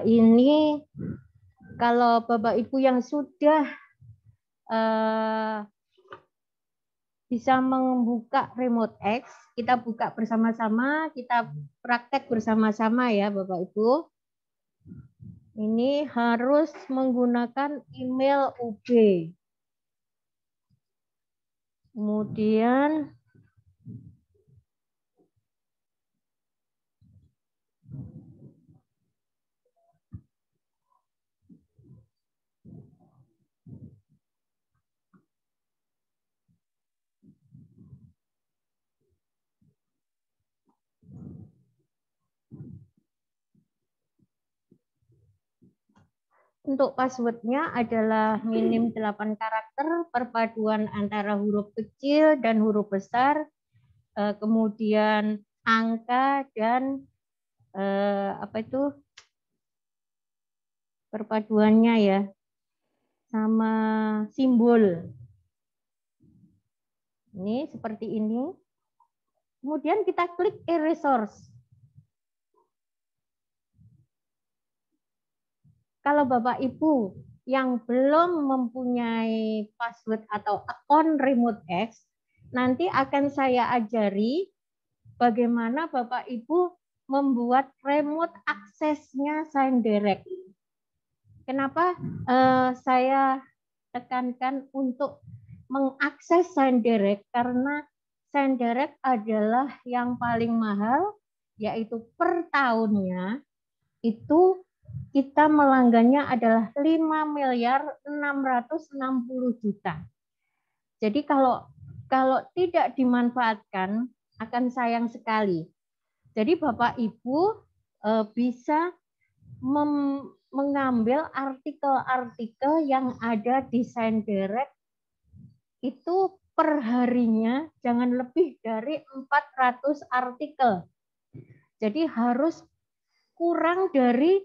Ini kalau Bapak Ibu yang sudah bisa membuka Remote X, kita buka bersama-sama, kita praktek bersama-sama ya Bapak Ibu. Ini harus menggunakan email UB. Kemudian untuk passwordnya adalah minim 8 karakter, perpaduan antara huruf kecil dan huruf besar, kemudian angka dan perpaduannya ya, sama simbol. Ini seperti ini. Kemudian kita klik e-resource. Kalau Bapak Ibu yang belum mempunyai password atau akun Remote X, nanti akan saya ajari bagaimana Bapak Ibu membuat remote aksesnya SignDirect. Kenapa saya tekankan untuk mengakses SignDirect? Karena SignDirect adalah yang paling mahal, yaitu per tahunnya itu kita melanggannya adalah 5.660.000.000. Jadi kalau tidak dimanfaatkan akan sayang sekali. Jadi Bapak Ibu bisa mengambil artikel-artikel yang ada di SignDirect itu per harinya jangan lebih dari 400 artikel. Jadi harus kurang dari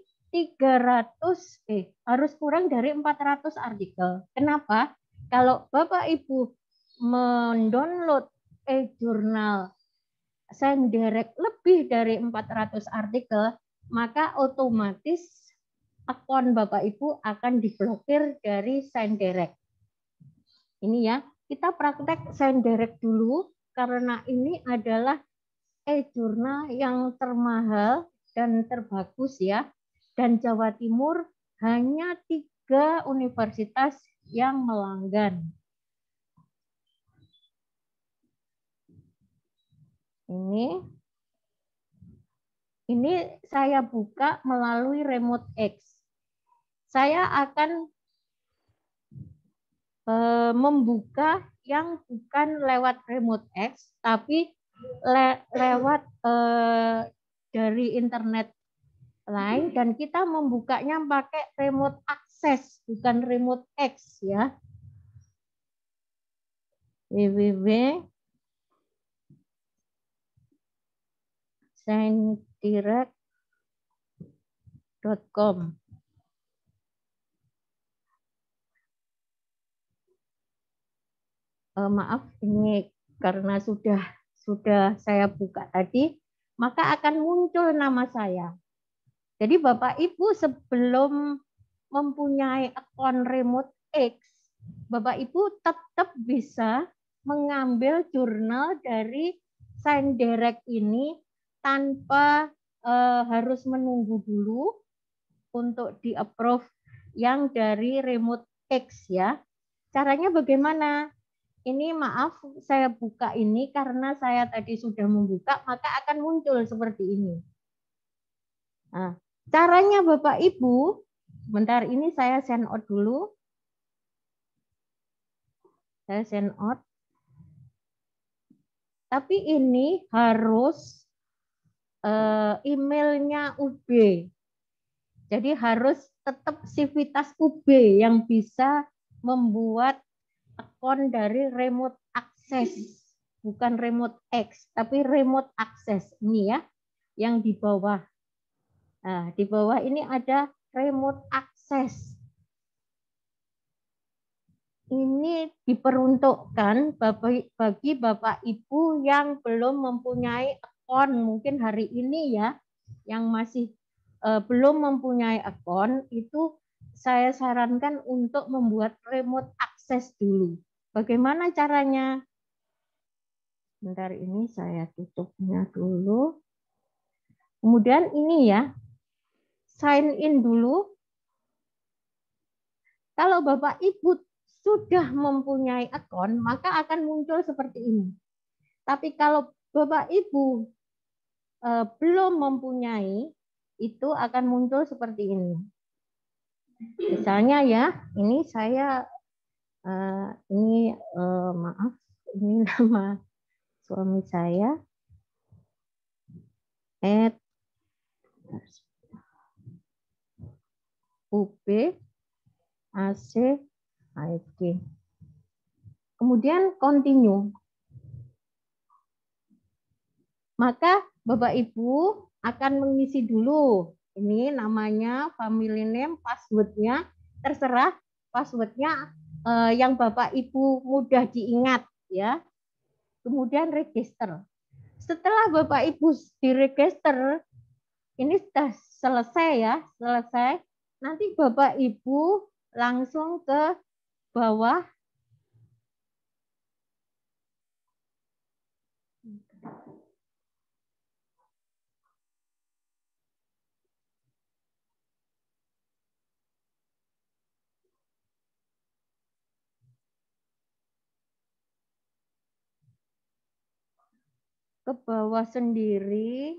harus kurang dari 400 artikel. Kenapa? Kalau Bapak Ibu mendownload e-jurnal SendDirect lebih dari 400 artikel, maka otomatis akun Bapak Ibu akan diblokir dari SendDirect. Ini ya, kita praktek SendDirect dulu karena ini adalah e-jurnal yang termahal dan terbagus ya. Dan Jawa Timur hanya 3 universitas yang melanggan. Ini saya buka melalui Remote X. Saya akan membuka yang bukan lewat Remote X, tapi lewat dari internet lain, dan kita membukanya pakai Remote Access, bukan Remote X ya. www.senddirect.com. Maaf, ini karena sudah saya buka tadi, maka akan muncul nama saya. Jadi Bapak Ibu sebelum mempunyai akun Remote X, Bapak Ibu tetap bisa mengambil jurnal dari SendDirect ini tanpa harus menunggu dulu untuk di-approve yang dari Remote X ya. Caranya bagaimana? Ini maaf, saya buka ini karena saya tadi sudah membuka, maka akan muncul seperti ini. Nah, caranya Bapak Ibu, bentar ini saya send out dulu. Saya send out. Tapi ini harus emailnya UB. Jadi harus tetap Civitas UB yang bisa membuat akun dari Remote Access, bukan Remote X, tapi Remote Access ini ya, yang di bawah. Nah, di bawah ini ada Remote Access. Ini diperuntukkan bagi Bapak Ibu yang belum mempunyai akun, mungkin hari ini ya, yang masih belum mempunyai akun, itu saya sarankan untuk membuat Remote Access dulu. Bagaimana caranya? Bentar ini saya tutupnya dulu. Kemudian ini ya, sign in dulu. Kalau Bapak Ibu sudah mempunyai akun, maka akan muncul seperti ini. Tapi kalau Bapak Ibu belum mempunyai, itu akan muncul seperti ini. Misalnya ya, ini saya maaf, ini nama suami saya, @UB-AC-ID. Kemudian continue. Maka Bapak Ibu akan mengisi dulu. Ini namanya, family name, passwordnya, terserah passwordnya yang Bapak Ibu mudah diingat ya. Kemudian register. Setelah Bapak Ibu diregister, ini sudah selesai ya, selesai. Nanti Bapak Ibu langsung ke bawah. Ke bawah sendiri.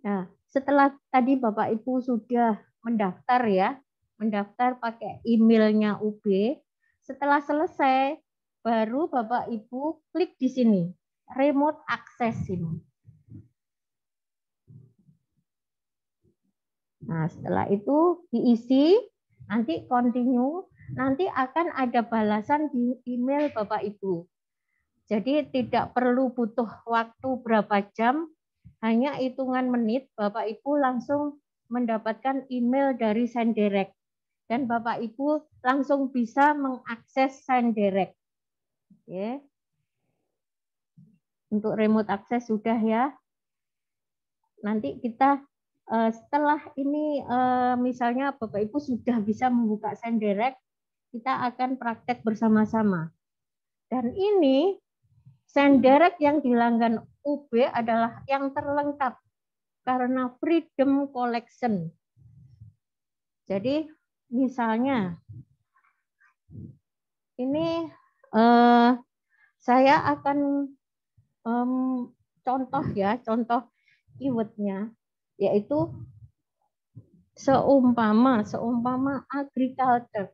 Nah, setelah tadi Bapak Ibu sudah mendaftar ya, mendaftar pakai emailnya UB, setelah selesai, baru Bapak Ibu klik di sini, Remote Access ini. Nah, setelah itu diisi, nanti continue, nanti akan ada balasan di email Bapak Ibu. Jadi tidak perlu butuh waktu berapa jam, hanya hitungan menit Bapak Ibu langsung mendapatkan email dari SendDirect. Dan Bapak Ibu langsung bisa mengakses SendDirect. Oke. Untuk remote access sudah ya. Nanti kita setelah ini misalnya Bapak Ibu sudah bisa membuka SendDirect, kita akan praktek bersama-sama. Dan ini SendDirect yang di langgan UB adalah yang terlengkap karena Freedom Collection. Jadi misalnya ini saya akan contoh ya, contoh keywordnya yaitu seumpama agriculture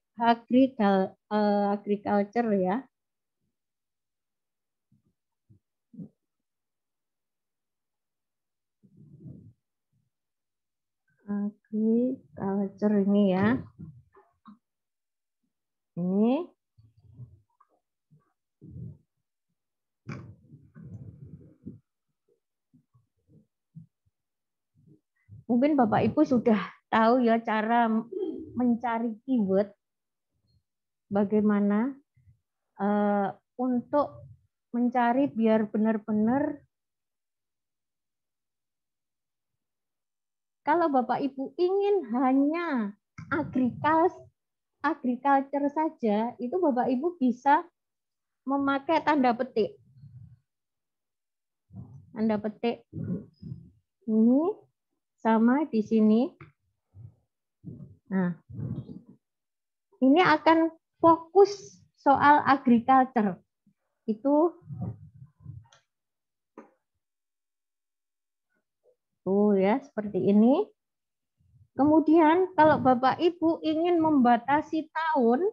ya. Agriculture ini ya. Ini mungkin Bapak Ibu sudah tahu ya cara mencari keyword, bagaimana untuk mencari biar benar-benar kalau Bapak Ibu ingin hanya agriculture saja, itu Bapak Ibu bisa memakai tanda petik. Tanda petik ini sama di sini. Nah, ini akan fokus soal agriculture. Itu tuh ya, seperti ini. Kemudian kalau Bapak Ibu ingin membatasi tahun,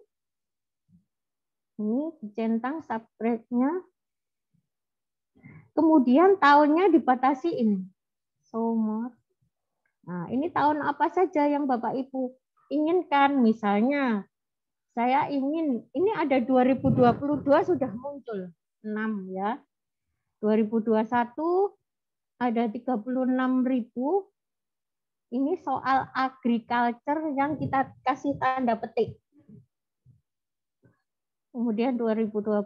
ini dicentang subtrade-nya. Kemudian tahunnya dibatasi ini. Summer. Nah, ini tahun apa saja yang Bapak Ibu inginkan. Misalnya, saya ingin, ini ada 2022 sudah muncul, 6 ya. 2021 ada 36.000. Ini soal agriculture yang kita kasih tanda petik. Kemudian 2020.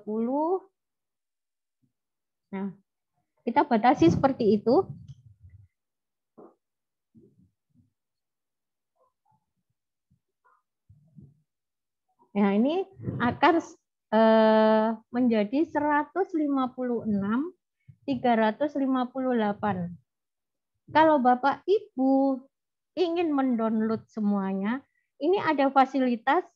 Nah, kita batasi seperti itu. Nah, ini akan menjadi 156.358. Kalau Bapak Ibu ingin mendownload semuanya, ini ada fasilitas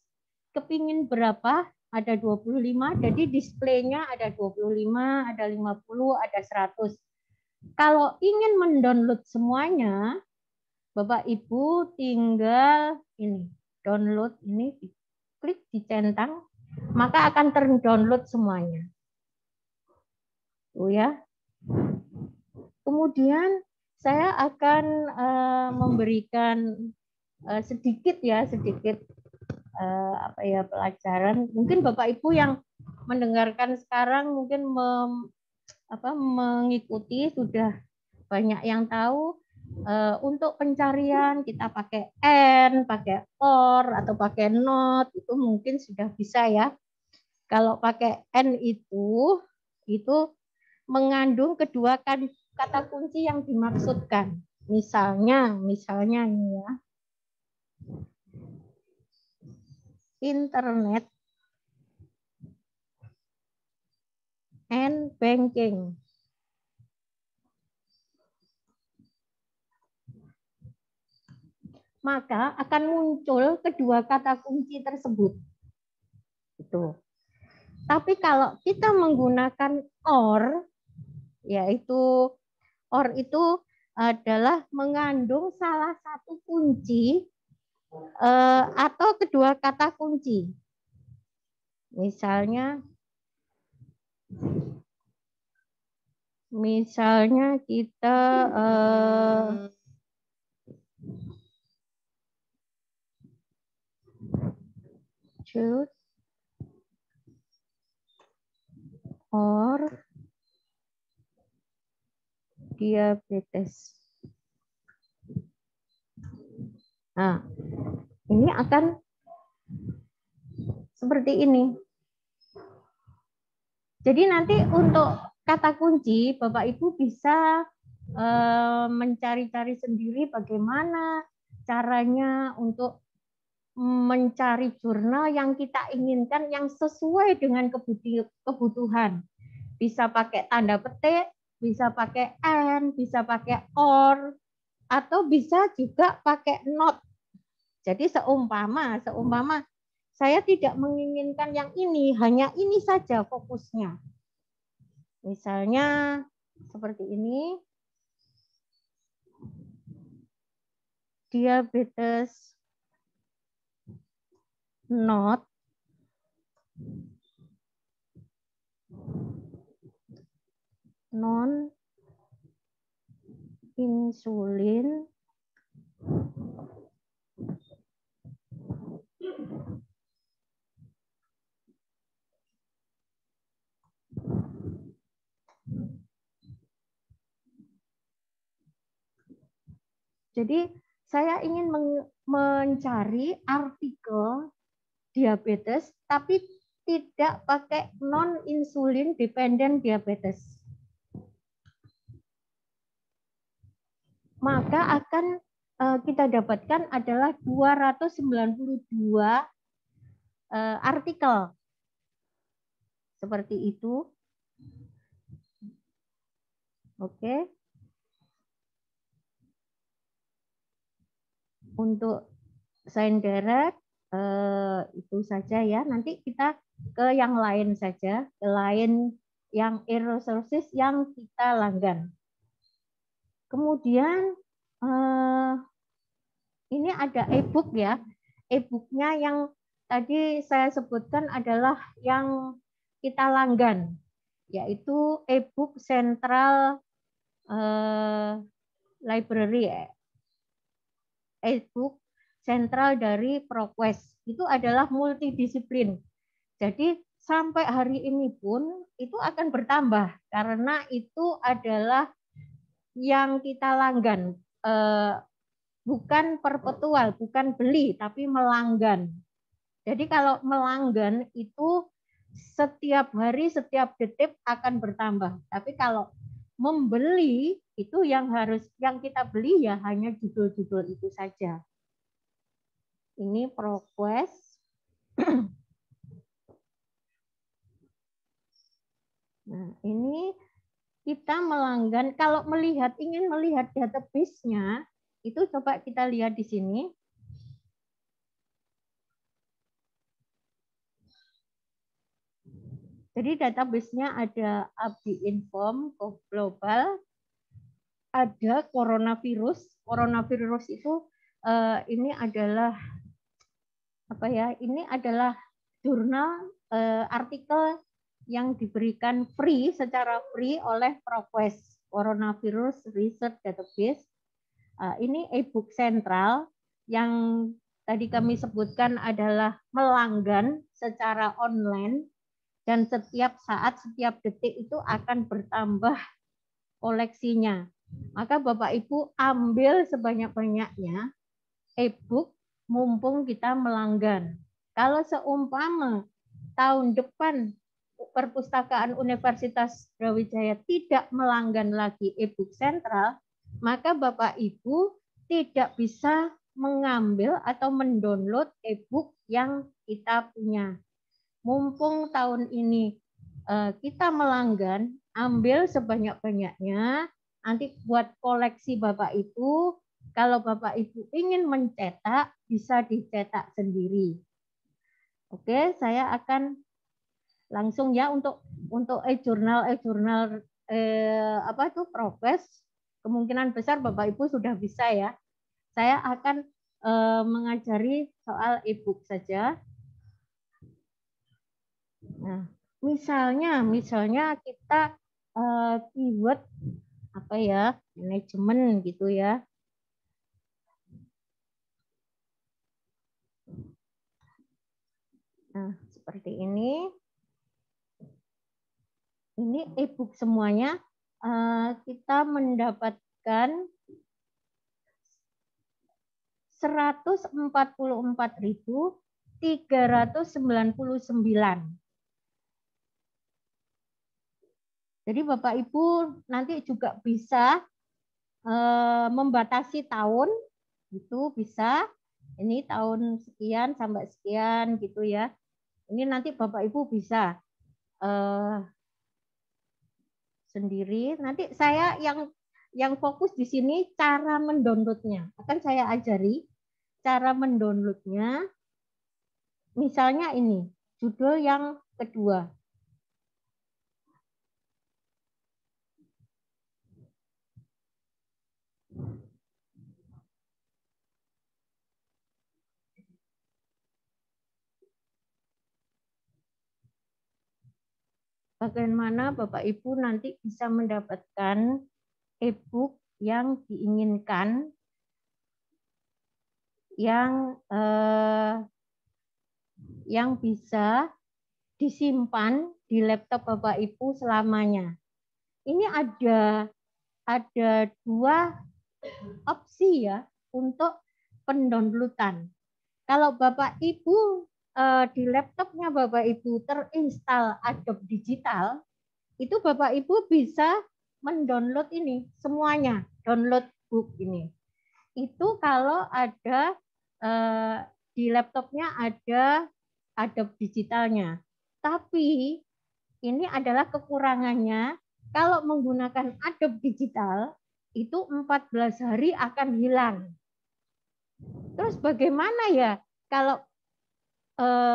kepingin berapa, ada 25, jadi displaynya ada 25, ada 50, ada 100. Kalau ingin mendownload semuanya, Bapak Ibu tinggal ini, download ini, klik dicentang, maka akan terdownload semuanya. Tuh ya. Kemudian saya akan memberikan sedikit pelajaran. Mungkin Bapak Ibu yang mendengarkan sekarang mungkin mengikuti sudah banyak yang tahu. Untuk pencarian kita pakai and, pakai or, atau pakai not, itu mungkin sudah bisa ya. Kalau pakai and itu mengandung kedua kata kunci yang dimaksudkan. Misalnya ini ya. Internet and banking. Maka akan muncul kedua kata kunci tersebut. Itu. Tapi kalau kita menggunakan or, yaitu or itu adalah mengandung salah satu kunci atau kedua kata kunci. Misalnya kita issues or diabetes. Nah, ini akan seperti ini. Jadi nanti untuk kata kunci, Bapak Ibu bisa mencari-cari sendiri bagaimana caranya untuk mencari jurnal yang kita inginkan yang sesuai dengan kebutuhan. Bisa pakai tanda petik, bisa pakai and, bisa pakai or, atau bisa juga pakai not. Jadi seumpama saya tidak menginginkan yang ini, hanya ini saja fokusnya. Misalnya seperti ini. Diabetes not non insulin jadi saya ingin mencari artikel diabetes tapi tidak pakai non insulin dependent diabetes. Maka akan kita dapatkan adalah 292 artikel. Seperti itu. Oke. Untuk sign direct itu saja ya. Nanti kita ke yang lain saja, ke lain yang e-resources yang kita langgan. Kemudian ini ada e-book ya. E-booknya yang tadi saya sebutkan adalah yang kita langgan, yaitu e-book Central Library, e-book sentral dari ProQuest. Itu adalah multidisiplin. Jadi sampai hari ini pun itu akan bertambah karena itu adalah yang kita langgan, bukan perpetual, bukan beli, tapi melanggan. Jadi kalau melanggan itu setiap hari, setiap detik akan bertambah. Tapi kalau membeli itu yang kita beli ya hanya judul-judul itu saja. Ini ProQuest. Nah, ini kita melanggan, kalau ingin melihat database-nya, itu coba kita lihat di sini. Jadi database-nya ada Abdi Inform, Global, ada coronavirus. Coronavirus itu ini adalah apa ya? Ini adalah jurnal artikel yang diberikan secara free oleh ProQuest, Coronavirus Research Database. Ini e-book sentral yang tadi kami sebutkan adalah melanggan secara online dan setiap saat, setiap detik itu akan bertambah koleksinya. Maka Bapak Ibu ambil sebanyak-banyaknya e-book mumpung kita melanggan. Kalau seumpama tahun depan Perpustakaan Universitas Brawijaya tidak melanggan lagi e-book sentral, maka Bapak Ibu tidak bisa mengambil atau mendownload e-book yang kita punya. Mumpung tahun ini kita melanggan, ambil sebanyak-banyaknya, nanti buat koleksi Bapak Ibu, kalau Bapak Ibu ingin mencetak, bisa dicetak sendiri. Oke, saya akan langsung ya untuk e-jurnal apa itu ProQuest, kemungkinan besar Bapak Ibu sudah bisa ya. Saya akan mengajari soal e-book saja. Nah, misalnya kita keyword apa ya, manajemen gitu ya. Nah, seperti ini. Ini e-book semuanya. Kita mendapatkan 144.399. Jadi Bapak Ibu nanti juga bisa membatasi tahun, itu bisa. Ini tahun sekian sampai sekian gitu ya. Ini nanti Bapak Ibu bisa sendiri. Nanti saya yang fokus di sini cara mendownloadnya. Akan saya ajari cara mendownloadnya. Misalnya ini judul yang kedua. Bagaimana Bapak Ibu nanti bisa mendapatkan e-book yang diinginkan, yang bisa disimpan di laptop Bapak Ibu selamanya. Ini ada dua opsi ya untuk pendownloadan. Kalau Bapak Ibu di laptopnya Bapak Ibu terinstall Adobe Digital, itu Bapak Ibu bisa mendownload ini semuanya, download book ini. Itu kalau ada di laptopnya ada Adobe Digitalnya. Tapi ini adalah kekurangannya, kalau menggunakan Adobe Digital itu 14 hari akan hilang. Terus bagaimana ya kalau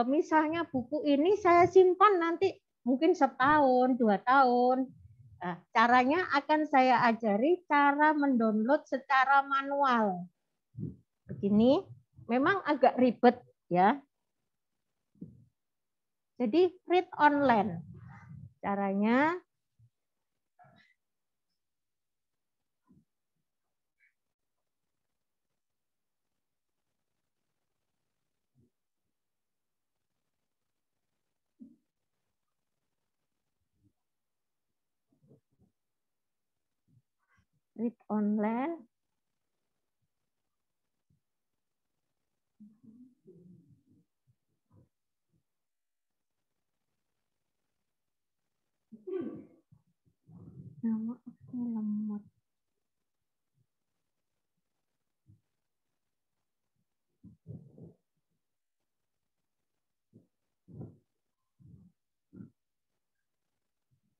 misalnya buku ini saya simpan nanti mungkin setahun, 2 tahun. Nah, caranya akan saya ajari cara mendownload secara manual. Begini, memang agak ribet ya. Jadi read online. Caranya read online. Nama aku lemot.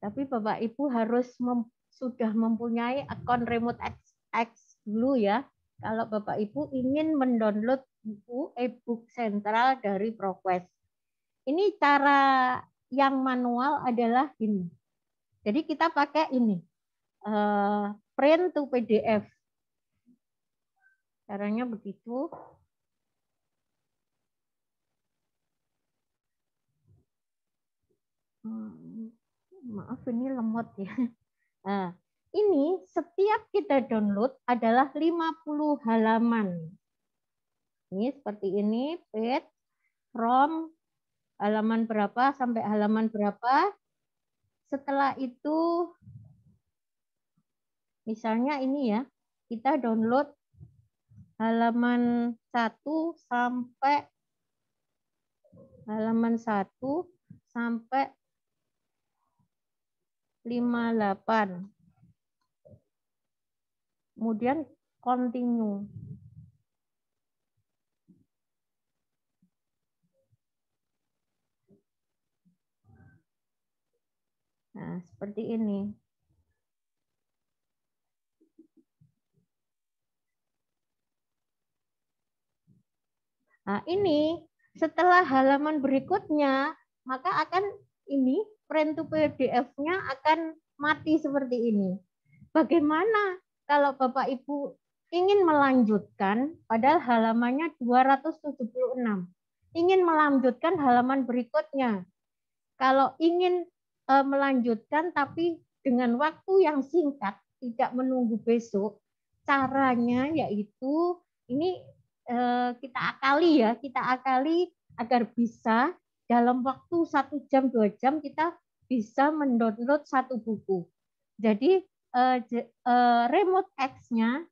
Tapi Bapak Ibu harus sudah mempunyai akun Remote X dulu ya. Kalau Bapak Ibu ingin mendownload buku e-book sentral dari ProQuest. Ini cara yang manual adalah ini. Jadi kita pakai ini, print to PDF. Caranya begitu. Maaf ini lemot ya. Nah, ini setiap kita download adalah 50 halaman. Ini seperti ini, page from halaman berapa sampai halaman berapa. Setelah itu, misalnya ini ya, kita download halaman 1 sampai halaman 1 sampai 58. Kemudian continue. Nah, seperti ini. Nah, ini setelah halaman berikutnya, maka akan ini print to PDF-nya akan mati seperti ini. Bagaimana kalau Bapak Ibu ingin melanjutkan, padahal halamannya 276. Ingin melanjutkan halaman berikutnya. Kalau ingin melanjutkan tapi dengan waktu yang singkat, tidak menunggu besok, caranya yaitu ini kita akali ya, kita akali agar bisa dalam waktu 1 jam 2 jam kita bisa mendownload 1 buku. Jadi remote X-nya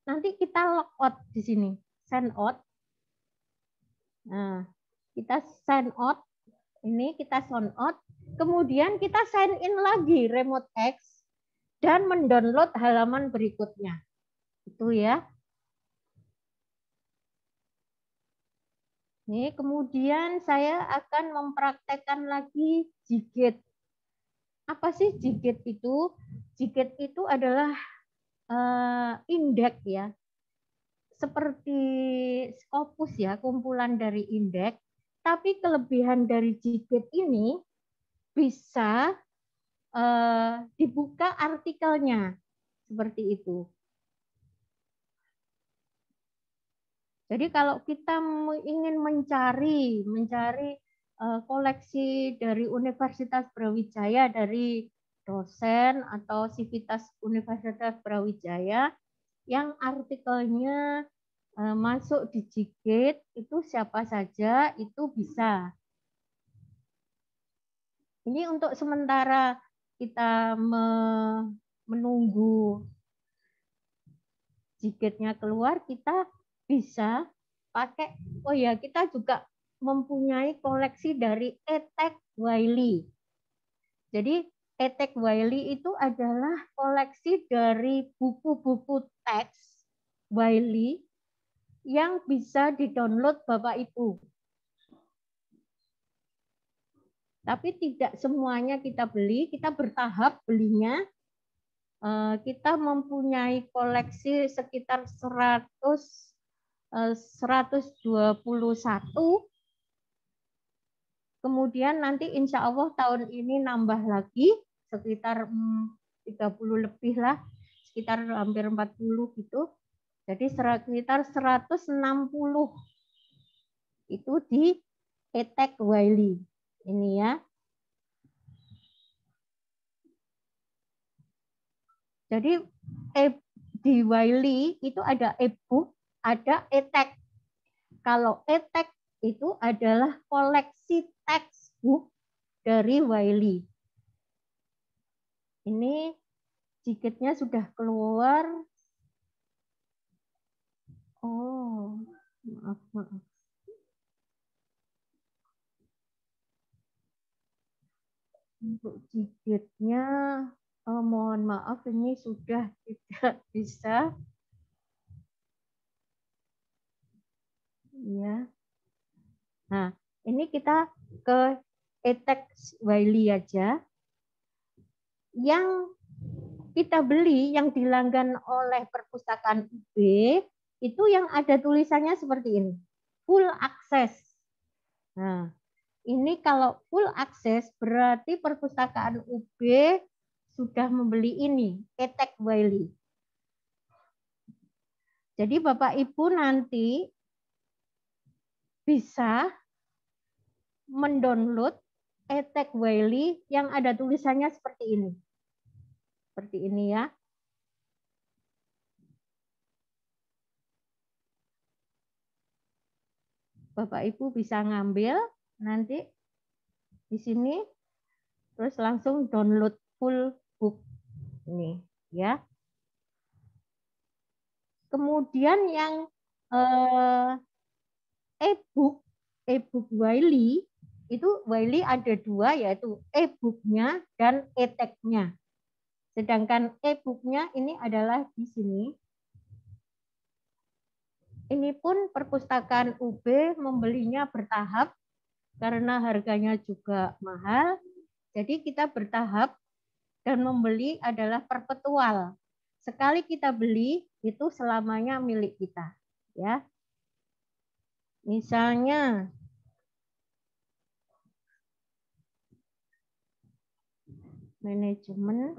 nanti kita logout di sini, sign out. Nah, kita sign out, ini kita sign out, kemudian kita sign in lagi remote X dan mendownload halaman berikutnya. Itu ya. Nih, kemudian saya akan mempraktekkan lagi Jigit. Apa sih Jigit itu? Jigit itu adalah indeks ya. Seperti Scopus ya, kumpulan dari indeks. Tapi kelebihan dari Jigit ini bisa dibuka artikelnya. Seperti itu. Jadi kalau kita ingin mencari koleksi dari Universitas Brawijaya, dari dosen atau sivitas Universitas Brawijaya yang artikelnya masuk di Jigit, itu siapa saja itu bisa. Ini untuk sementara kita menunggu Jigitnya keluar, kita bisa pakai, oh ya kita juga mempunyai koleksi dari Etek Wiley. Jadi Etek Wiley itu adalah koleksi dari buku-buku teks Wiley yang bisa di-download Bapak Ibu. Tapi tidak semuanya kita beli, kita bertahap belinya. Kita mempunyai koleksi sekitar 121. Kemudian nanti insya Allah tahun ini nambah lagi sekitar 30 lebih lah, sekitar hampir 40 gitu. Jadi sekitar 160 itu di Etek Wiley. Ini ya. Jadi di Wiley itu ada e-book, ada e-text. Kalau e-text itu adalah koleksi textbook dari Wiley. Ini Jigitnya sudah keluar. Oh, maaf. Untuk Jigitnya, mohon maaf ini sudah tidak bisa. Ya. Nah, ini kita ke e-text Wiley aja. Yang kita beli, yang dilanggan oleh perpustakaan UB, itu yang ada tulisannya seperti ini. Full access. Nah, ini kalau full access berarti perpustakaan UB sudah membeli ini, Etek Wiley. Jadi Bapak Ibu nanti bisa mendownload Etek Wiley yang ada tulisannya seperti ini. Seperti ini ya. Bapak Ibu bisa ngambil nanti di sini terus langsung download full book ini ya. Kemudian yang e-book Wiley itu Wiley ada dua, yaitu e-booknya dan e-text-nya. Sedangkan e-booknya ini adalah di sini. Ini pun perpustakaan UB membelinya bertahap karena harganya juga mahal. Jadi kita bertahap dan membeli adalah perpetual. Sekali kita beli itu selamanya milik kita, ya. Misalnya manajemen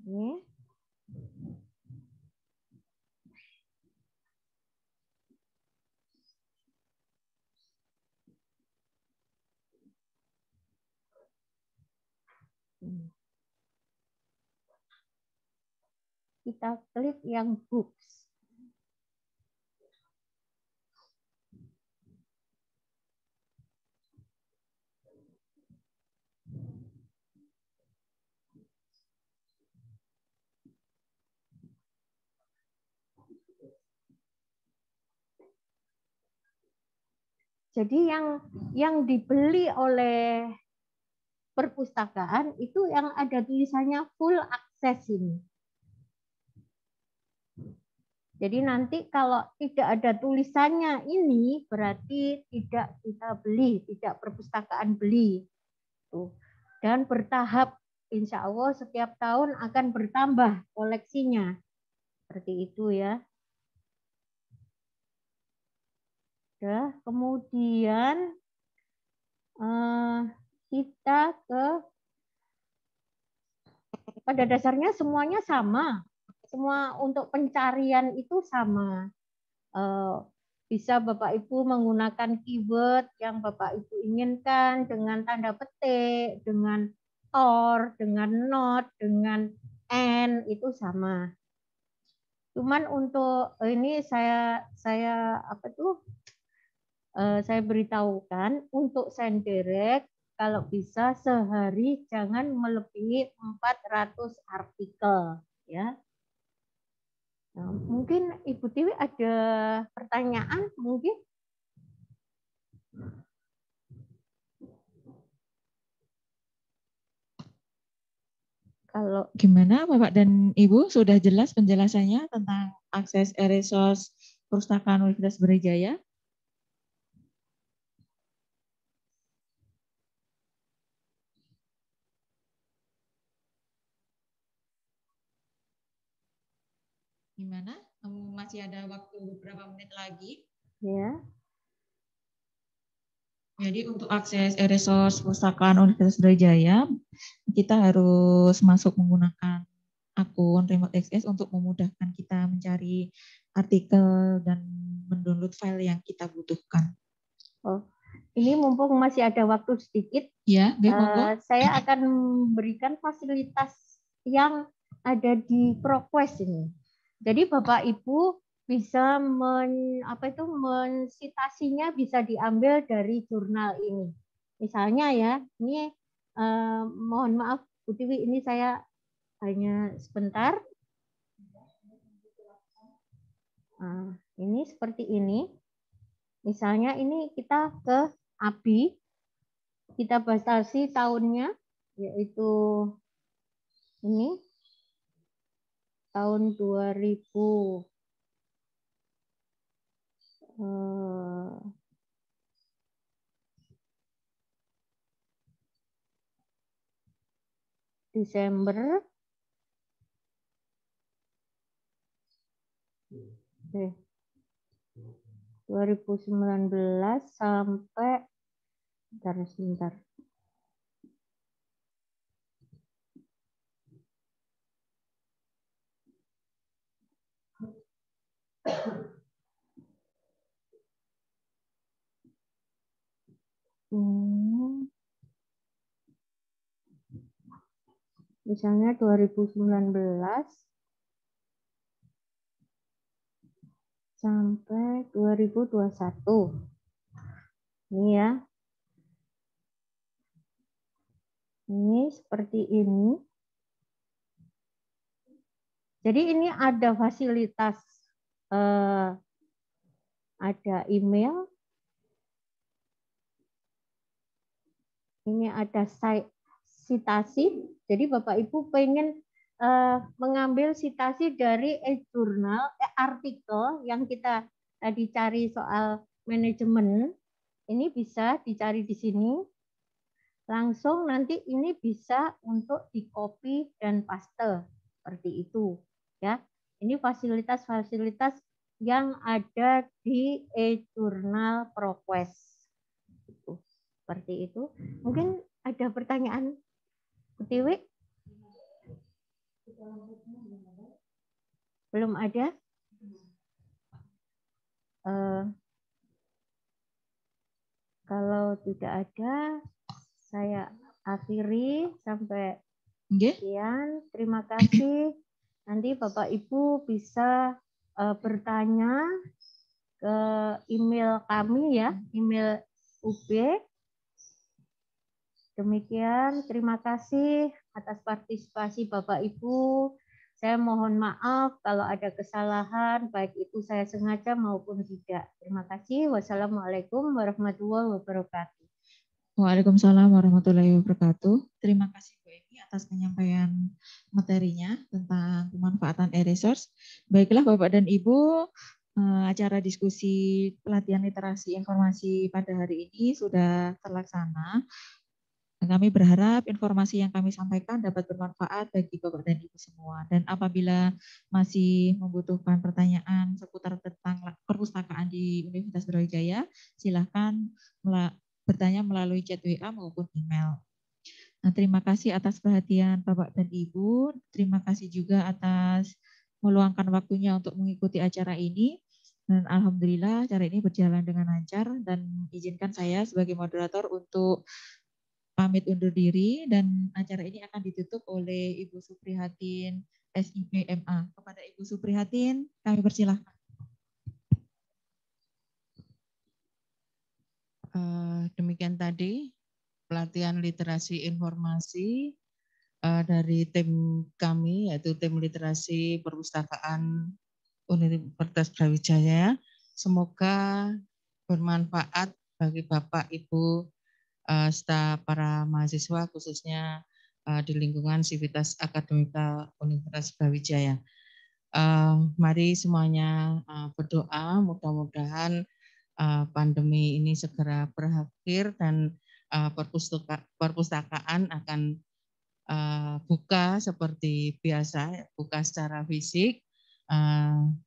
ini. Kita klik yang books. Jadi yang dibeli oleh perpustakaan itu yang ada tulisannya full access ini. Jadi nanti kalau tidak ada tulisannya ini berarti tidak kita beli, tidak perpustakaan beli. Tuh. Dan bertahap, insya Allah setiap tahun akan bertambah koleksinya. Seperti itu ya. Ya, kemudian kita pada dasarnya semuanya sama. Semua untuk pencarian itu sama. Bisa Bapak Ibu menggunakan keyword yang Bapak Ibu inginkan dengan tanda petik, dengan or, dengan not, dengan and, itu sama. Cuman untuk ini saya beritahukan untuk send direct kalau bisa sehari jangan melebihi 400 artikel ya. Nah, mungkin Ibu Tiwi ada pertanyaan mungkin? Kalau gimana Bapak dan Ibu sudah jelas penjelasannya tentang akses e-resource Perpustakaan Universitas Brawijaya? Gimana? Masih ada waktu beberapa menit lagi? Ya. Jadi untuk akses e-resource Perpustakaan Universitas Brawijaya, kita harus masuk menggunakan akun Remote Access untuk memudahkan kita mencari artikel dan mendownload file yang kita butuhkan. Oh, ini mumpung masih ada waktu sedikit, ya, saya akan memberikan fasilitas yang ada di ProQuest ini. Jadi Bapak Ibu bisa mensitasinya bisa diambil dari jurnal ini. Misalnya ya, ini mohon maaf Bu Tiwi, ini saya hanya sebentar. Nah, ini seperti ini. Misalnya ini kita ke ABI, kita batasi tahunnya, yaitu ini tahun 2000. Desember. 2019 sampai sebentar. Misalnya 2019 sampai 2021. Ini ya. Ini seperti ini. Jadi ini ada fasilitas, ada email, ini ada citasi. Jadi Bapak Ibu pengen mengambil citasi dari e-jurnal, artikel yang kita tadi cari soal manajemen, ini bisa dicari di sini. Langsung nanti ini bisa untuk di-copy dan paste seperti itu, ya. Ini fasilitas-fasilitas yang ada di e-jurnal ProQuest. Seperti itu. Mungkin ada pertanyaan, Bu Tiwi? Belum ada? Kalau tidak ada, saya akhiri sampai sekian. Terima kasih. Nanti Bapak Ibu bisa bertanya ke email kami ya, email UB. Demikian, terima kasih atas partisipasi Bapak Ibu. Saya mohon maaf kalau ada kesalahan, baik itu saya sengaja maupun tidak. Terima kasih. Wassalamualaikum warahmatullahi wabarakatuh. Waalaikumsalam warahmatullahi wabarakatuh. Terima kasih Bu Emi atas penyampaian materinya tentang pemanfaatan e-resource. Baiklah Bapak dan Ibu, acara diskusi pelatihan literasi informasi pada hari ini sudah terlaksana. Kami berharap informasi yang kami sampaikan dapat bermanfaat bagi Bapak dan Ibu semua. Dan apabila masih membutuhkan pertanyaan seputar tentang perpustakaan di Universitas Brawijaya, silakan bertanya melalui chat WA maupun email. Nah, terima kasih atas perhatian Bapak dan Ibu. Terima kasih juga atas meluangkan waktunya untuk mengikuti acara ini. Dan alhamdulillah acara ini berjalan dengan lancar dan izinkan saya sebagai moderator untuk pamit undur diri dan acara ini akan ditutup oleh Ibu Suprihatin SIPMA. Kepada Ibu Suprihatin, kami persilahkan. Demikian tadi pelatihan literasi informasi dari tim kami, yaitu tim literasi perpustakaan Universitas Brawijaya. Semoga bermanfaat bagi Bapak, Ibu, staf para mahasiswa, khususnya di lingkungan Sivitas Akademika Universitas Brawijaya. Mari semuanya berdoa, mudah-mudahan pandemi ini segera berakhir dan perpustakaan akan buka seperti biasa, buka secara fisik,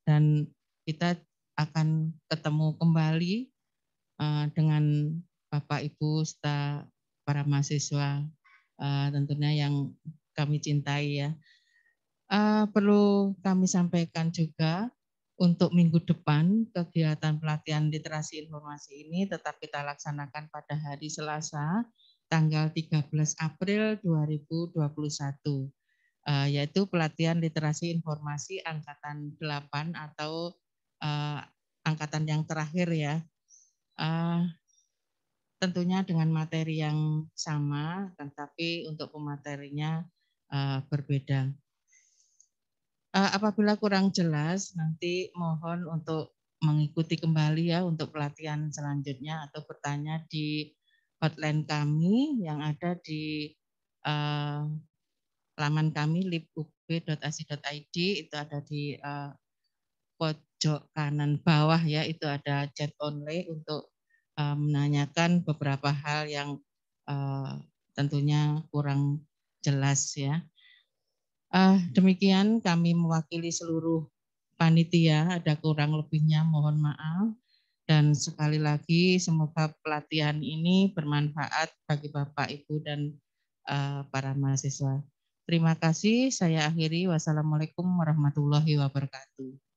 dan kita akan ketemu kembali dengan Bapak Ibu serta para mahasiswa tentunya yang kami cintai ya. Perlu kami sampaikan juga untuk minggu depan kegiatan pelatihan literasi informasi ini tetap kita laksanakan pada hari Selasa tanggal 13 April 2021, yaitu pelatihan literasi informasi angkatan 8 atau angkatan yang terakhir ya. Tentunya dengan materi yang sama, tetapi untuk pematerinya berbeda. Apabila kurang jelas, nanti mohon untuk mengikuti kembali ya untuk pelatihan selanjutnya atau bertanya di hotline kami yang ada di laman kami lipub.ac.id, itu ada di pojok kanan bawah ya, itu ada chat only untuk menanyakan beberapa hal yang tentunya kurang jelas ya. Demikian kami mewakili seluruh panitia, ada kurang lebihnya mohon maaf. Dan sekali lagi semoga pelatihan ini bermanfaat bagi Bapak, Ibu, dan para mahasiswa. Terima kasih, saya akhiri. Wassalamualaikum warahmatullahi wabarakatuh.